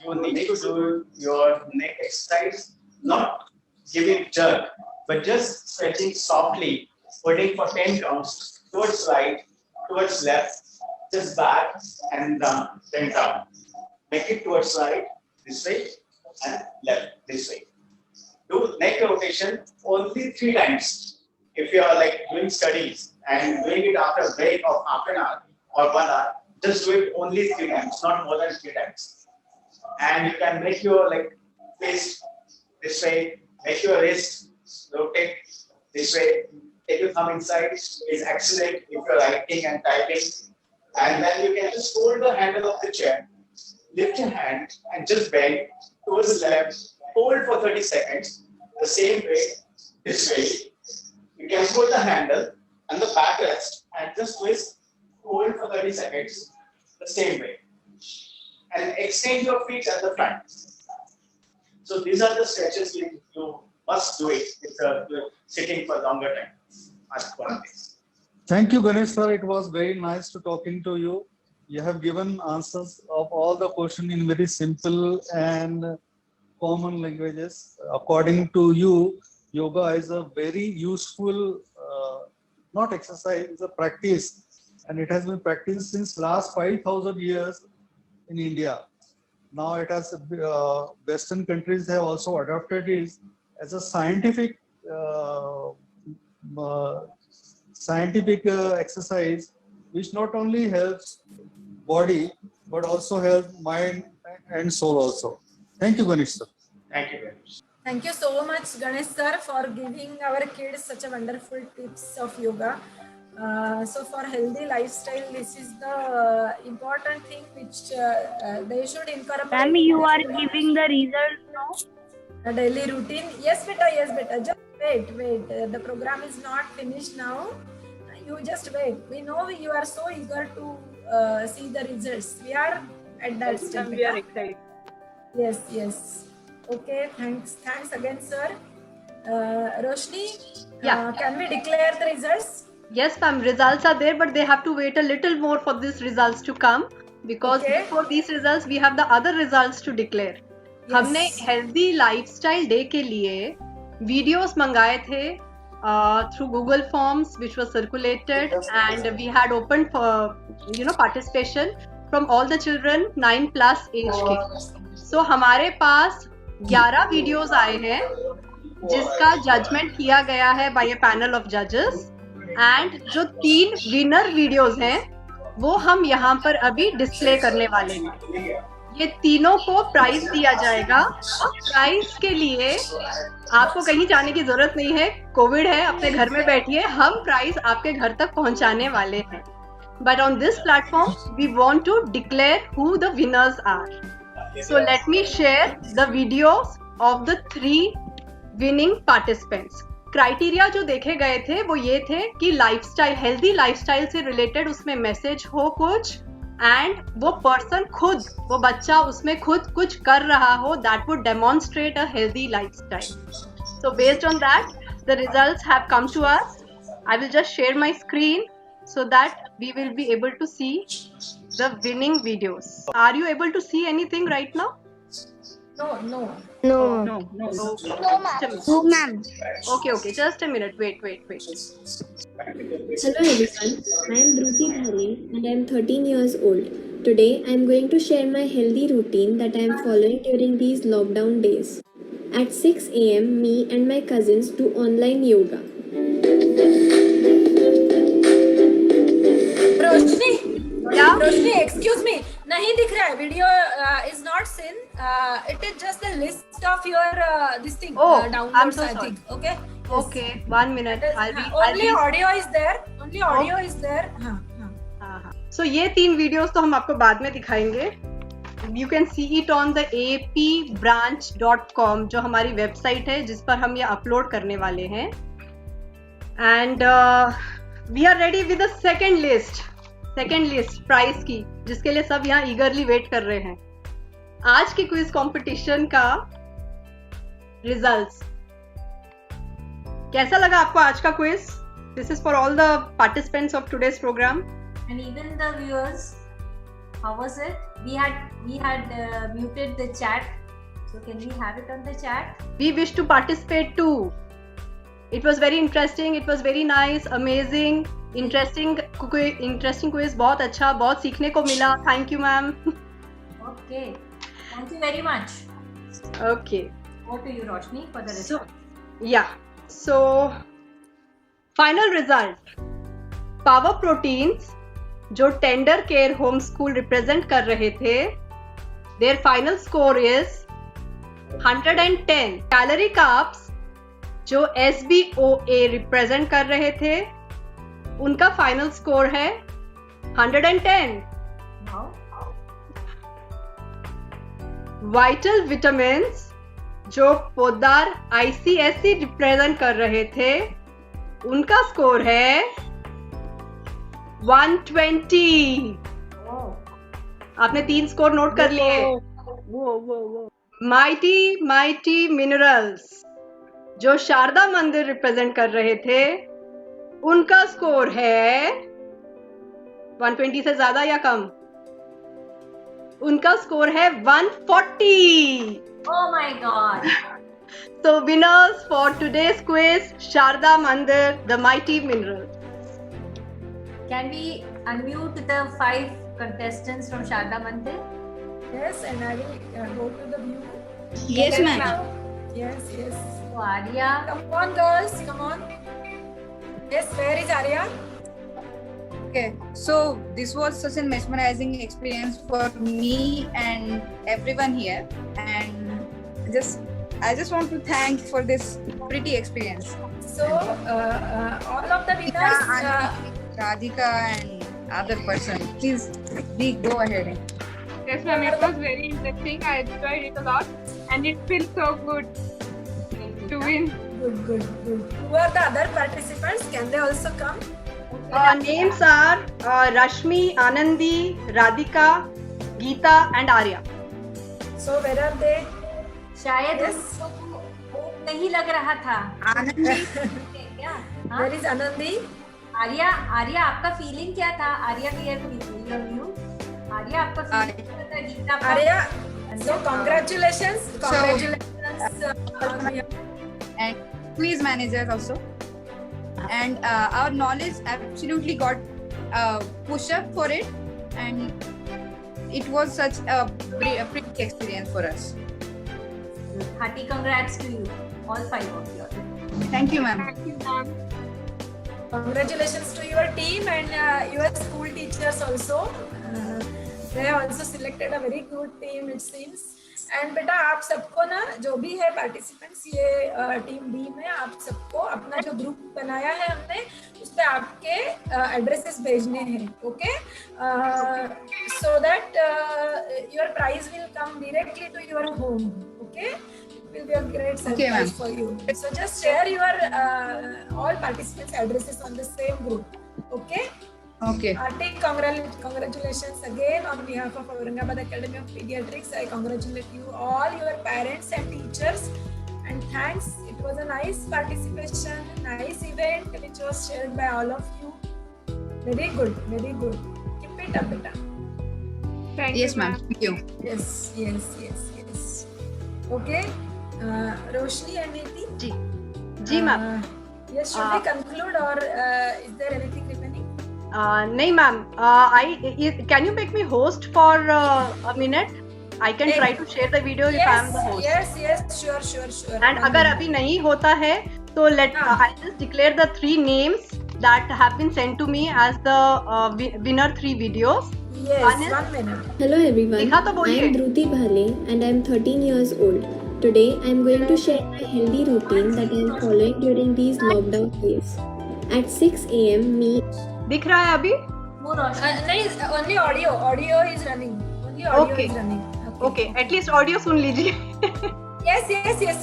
You need to do your neck exercise, not giving jerk, but just stretching softly, holding for 10 counts towards right, towards left, just back and down, then down. Make it towards right, this way, and left, this way. Do neck rotation only 3 times. If you are like doing studies and doing it after a break of half an hour or 1 hour, just do it only 3 times, not more than 3 times. And you can make your like face this way, make your wrist rotate this way, take your thumb inside, is accelerate if you're writing and typing. And then you can just hold the handle of the chair, lift your hand and just bend towards the left, hold for 30 seconds, the same way, this way. You can hold the handle and the backrest and just twist, hold for 30 seconds, the same way. And extend your feet at the front. So these are the stretches you must do it if you're sitting for longer time. Thank you, Ganesh sir. It was very nice to talking to you. You have given answers of all the questions in very simple and common languages. According to you, yoga is a very useful, not exercise, it's a practice. And it has been practiced since last 5,000 years in India. Now it has, Western countries have also adopted it as a scientific exercise, which not only helps body but also helps mind and soul also. Thank you, Ganesh sir. Thank you very much. Thank you so much, Ganesh sir, for giving our kids such a wonderful tips of yoga. So for healthy lifestyle, this is the important thing which they should incorporate. Ma'am, you are giving the results now? A daily routine. Yes, beta. Yes, beta. Just wait. The program is not finished now. You just wait. We know you are so eager to see the results. We are at that step. We are excited. Yes. Okay. Thanks again, sir. Roshni, can we declare the results? Yes, ma'am. Results are there, but they have to wait a little more for these results to come because before these results, we have the other results to declare. हमने healthy lifestyle day के लिए videos मंगाए थे through Google Forms, which was circulated, and we had opened for participation from all the children 9+ age के. So हमारे पास 11 videos आए हैं जिसका जजमेंट किया गया है by a panel of judges, and जो 3 विनर वीडियोस हैं वो हम यहाँ पर अभी डिस्प्ले करने वाले हैं. ये तीनों को प्राइज दिया जाएगा. प्राइज के लिए आपको कहीं जाने की जरूरत नहीं है. कोविड है, अपने घर में बैठिए. हम प्राइज आपके घर तक पहुंचाने वाले हैं. But on this platform we want to declare who the winners are. So let me share the videos of the 3 winning participants. Criteria जो देखे गए थे वो ये थे कि लाइफस्टाइल, हेल्दी लाइफस्टाइल से रिलेटेड उसमें मैसेज हो कुछ, एंड वो पर्सन खुद, वो बच्चा उसमें खुद कुछ कर रहा हो, that would demonstrate a healthy lifestyle. So based on that the results have come to us. I will just share my screen so that we will be able to see the winning videos. Are you able to see anything right now? No. No, ma'am. Okay. Just a minute. Wait. Hello everyone. I am Dhruti Dhali and I am 13 years old. Today I am going to share my healthy routine that I am following during these lockdown days. At 6 a.m. me and my cousins do online yoga. Roshni, excuse me, नहीं दिख रहा है. Video is not seen. It is just the list of your this thing. Downloads. I'm so sorry. I think. Okay. 1 minute. Only audio is there. So ये 3 videos तो हम आपको बाद में दिखाएंगे. You can see it on the apbranch.com, जो हमारी website है जिस पर हम ये अपलोड करने वाले हैं. And we are ready with the second list price की, जिसके लिए सब यहाँ ईगरली वेट कर रहे हैं. आज के क्विज कंपटीशन का रिजल्ट्स कैसा लगा आपको? आज का quiz, this is for all the participants of today's program and even the viewers. How was it? We had muted the chat, so can we have it on the chat? We wish to participate too. It was very interesting. It was very nice, amazing, interesting quiz. बहुत अच्छा, बहुत सीखने को मिला. Thank you, ma'am. Okay, thank you very much. Okay. Over to you, Roshni, for the result. So final result. Power Proteins, जो tender care home school represent कर रहे थे, their final score is 110. Calorie Carbs, जो SBOA represent कर रहे थे, उनका final score है 110. वाइटल विटामिन्स जो पोद्दार ICSE रिप्रेजेंट कर रहे थे, उनका स्कोर है 120. आपने 3 स्कोर नोट कर लिए. माइटी मिनरल्स जो शारदा मंदिर रिप्रेजेंट कर रहे थे, उनका स्कोर है 120 से ज्यादा या कम? उनका स्कोर है 140. Oh my God. So winners for today's quiz, Sharda Mandir, the Mighty Mineral. Can we unmute the 5 contestants from Sharda Mandir? Yes, and I will go to the view. Yes, ma'am. Yes. So Arya. Come on, girls. Come on. Yes, where is Arya? Okay, so this was such a mesmerizing experience for me and everyone here, and I just want to thank for this pretty experience. So all of the winners, Radhika and other person, please go ahead. Yes, ma'am. It was very interesting. I enjoyed it a lot, and it feels so good to win. Good. Who are the other participants? Can they also come? Names are Rashmi, Anandi, Radhika, Geeta and Arya. So where are they? शायद Yes. उसको नहीं लग रहा था. Anandi. क्या? Where is Anandi? Arya आपका feeling क्या था? आर्या भी है व्यू. आर्या आपका फीलिंग क्या था? गीता का? Arya. So congratulations. And quiz managers also. And our knowledge absolutely got pushed up for it, and it was such a pretty experience for us. Hearty congrats to you, all 5 of you. Thank you, ma'am. Thank you, ma'am. Congratulations to your team and your school teachers also. They have also selected a very good team, it seems. And बेटा आप सबको ना जो भी है participants ये team B में आप सबको अपना जो ग्रुप बनाया है हमने उस पे आपके एड्रेसेस भेजने हैं. Okay, so that your prize will come directly to your home. Okay, it will be a great surprise for you. So just share your all participants addresses on the same group. Okay. Take congratulations again on behalf of Aurangabad Academy of Pediatrics. I congratulate you all, your parents and teachers, and thanks. It was a nice participation, nice event which was shared by all of you. Very good. Keep it up, beta. Yes, ma'am. Thank you. Yes. Okay, Roshni and Neeti. जी ma'am. Yes, should we conclude or is there anything remaining? नहीं ma'am, can you make me host for a minute? I can try to share the video if I am the host. Yes, sure. And अगर अभी नहीं होता है तो I'll just declare the 3 names that have been sent to me as the winner 3 videos. Yes, 1 minute. Hello everyone, I am Dhruti Bhale and I am 13 years old. Today I am going to share my healthy routine that I am following during these lockdown days. At 6 AM, me दिख रहा है अभी? नहीं, only audio is running. Only audio is running. Okay, at least audio सुन लीजिए. Yes,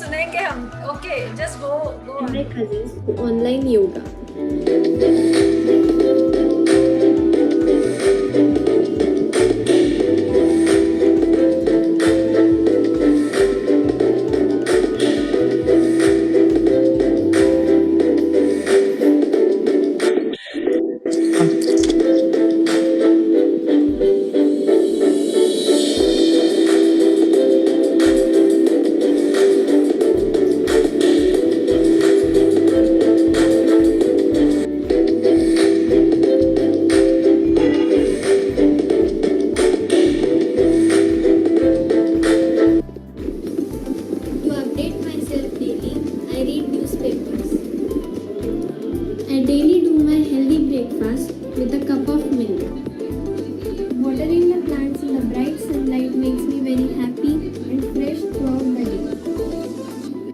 सुनेंगे हम. Okay, just go on. My cousins do online yoga.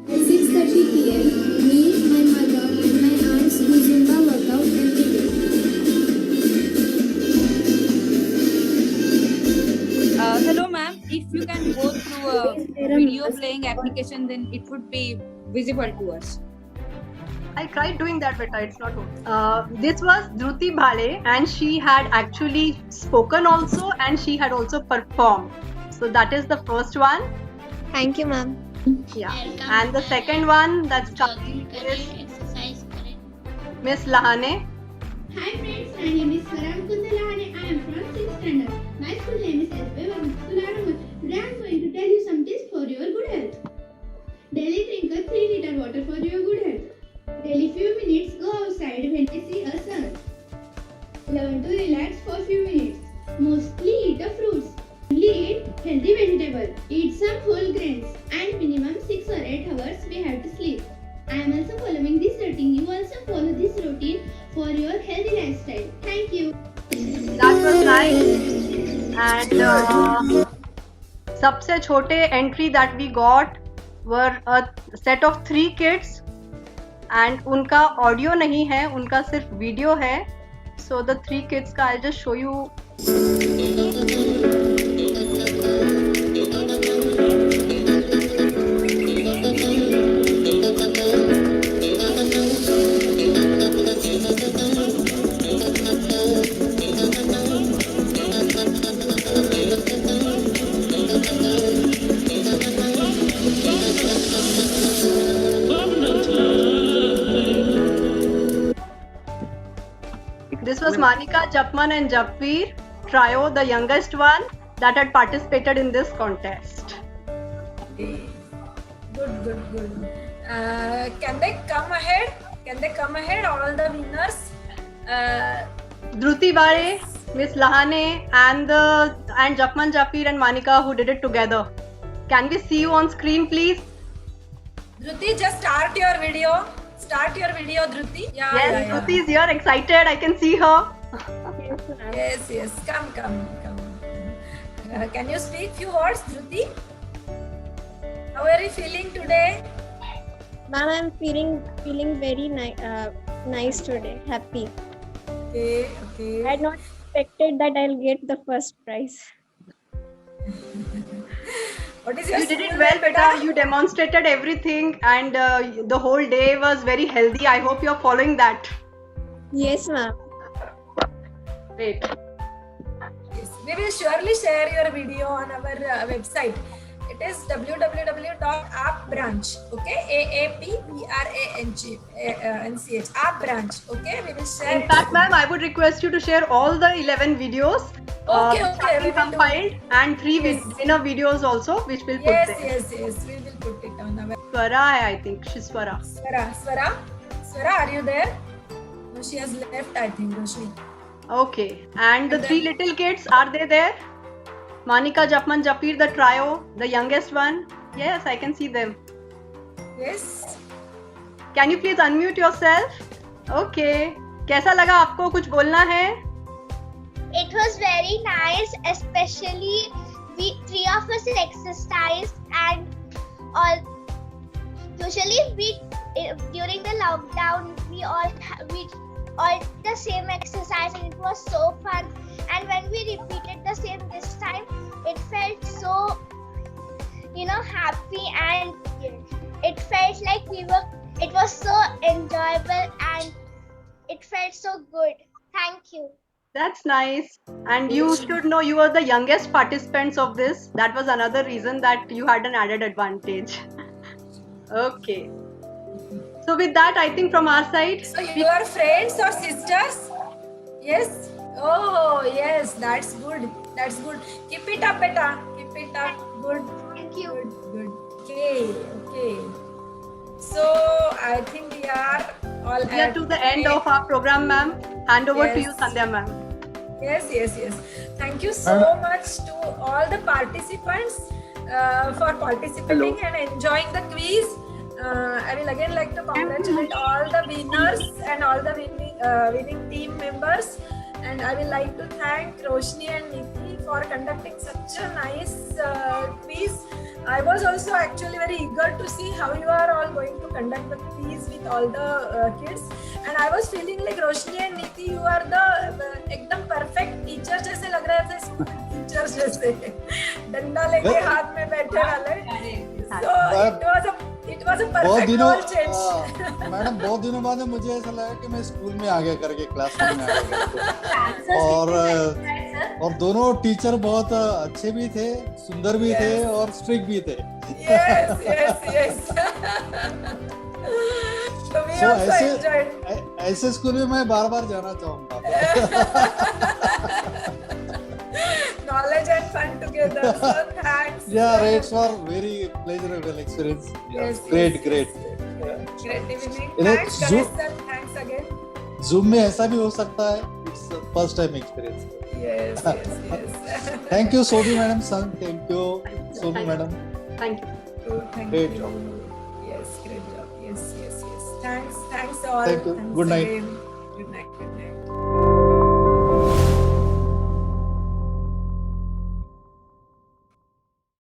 At 6:30 PM, me wear a video mask. playing application, then it would be visible to us. I tried doing that, but it's not working. This was Dhruti Bhale, and she had actually spoken also, and she had also performed. So that is the first one. Thank you, ma'am. Yeah. And the second one that's coming is Miss Lahane. Hi friends, my name is Swaram Kundalane. I am from 6th standard. My school name is S.B. Sularam. Today I am going to tell you some tips for your good health. Daily drink a 3 liter water for your good health. Daily few minutes go outside when you see a sun. Learn to relax for few minutes. Mostly eat the fruits. Only eat healthy vegetable. Eat some whole grains. And minimum 6 or 8 hours we have to sleep. I am also following this routine. You also follow this routine for your healthy lifestyle. Thank you. That was nice. And सबसे छोटे entry that we got were a set of 3 kids. And उनका audio नहीं है, उनका सिर्फ video है. So the 3 kids का I'll just show you. This was Manika, Japman and Japveer trio, the youngest one that had participated in this contest. Good. Can they come ahead? All the winners. Dhruti Bhale, Miss Lahane, and Japman, Japveer and Manika who did it together. Can we see you on screen, please? Dhruti, just start your video. Dhruti. Yes, Dhruti is here, excited. I can see her. Yes. Come. Can you speak few words, Dhruti? How are you feeling today? Ma'am, I'm feeling very nice today. Happy. Okay. I had not expected that I'll get the first prize. What is your You did it well, beta. You demonstrated everything, and the whole day was very healthy. I hope you're following that. Yes, ma'am. Great. Yes. We will surely share your video on our website. It is www.appbranch. Okay, AAPBRANCH. App Branch. Okay, we will share. In fact, ma'am, I would request you to share all the 11 videos. Okay. We compiled and 3 winner videos also, which we'll put there. Yes. We will put it on our. Swara, I think she's Swara. Swara, are you there? No, she has left. I think Roshni. Okay, and the 3 little kids, are they there? Manika, Japman, Japveer, the trio, the youngest one. Yes, I can see them. Yes. Can you please unmute yourself? Okay. कैसा लगा आपको? कुछ बोलना है? It was very nice, especially we 3 of us exercised and all. Usually during the lockdown we all did the same exercise and it was so fun. And when we repeated the same this time, it felt so happy, and it felt like it was so enjoyable and it felt so good. Thank you. That's nice. And you should know you were the youngest participants of this. That was another reason that you had an added advantage. Okay. So with that, I think from our side. So you are friends or sisters? Yes. Oh yes, that's good. Keep it up, beta. Keep it up. Good. Thank you. Good. Okay. So I think we are all We are to the end of our program, ma'am. Hand over to you, Yes. Sandhya, ma'am. Yes. Thank you so much to all the participants for participating and enjoying the quiz. I will again like to congratulate all the winners and all the winning team members. And I will like to thank Roshni and Niti for conducting such a nice quiz. I was also actually very eager to see how you are all going to conduct the quiz with all the kids, and I was feeling like Roshni and Neeti, you are the एकदम perfect teacher जैसे लग रहे थे, school teachers जैसे डंडा लेके हाथ में बैठे वाले. So it was a perfect role change. Madam बहुत दिनों बाद मुझे ऐसा लगा कि मैं स्कूल में आ गया करके, क्लासरूम में आ गया करके. और दोनों टीचर बहुत अच्छे भी थे, सुंदर भी थे और स्ट्रिक्ट भी थे. Yes. So we also enjoyed. ऐसे स्कूल में मैं बार-बार जाना चाहूँगा. Knowledge and fun together. So thanks. Yeah, it was very pleasurable experience. Yes. Great. Great evening. Thanks, Ganesh sir. Thanks again. Zoom में ऐसा भी हो सकता है. It's first time experience. Yes. Thank you, Sobi madam. Thank you, Sobi madam. Thank you. Great job. Yes, great job. Yes. Thanks all. Thank you. Thanks Good night. again. Good night.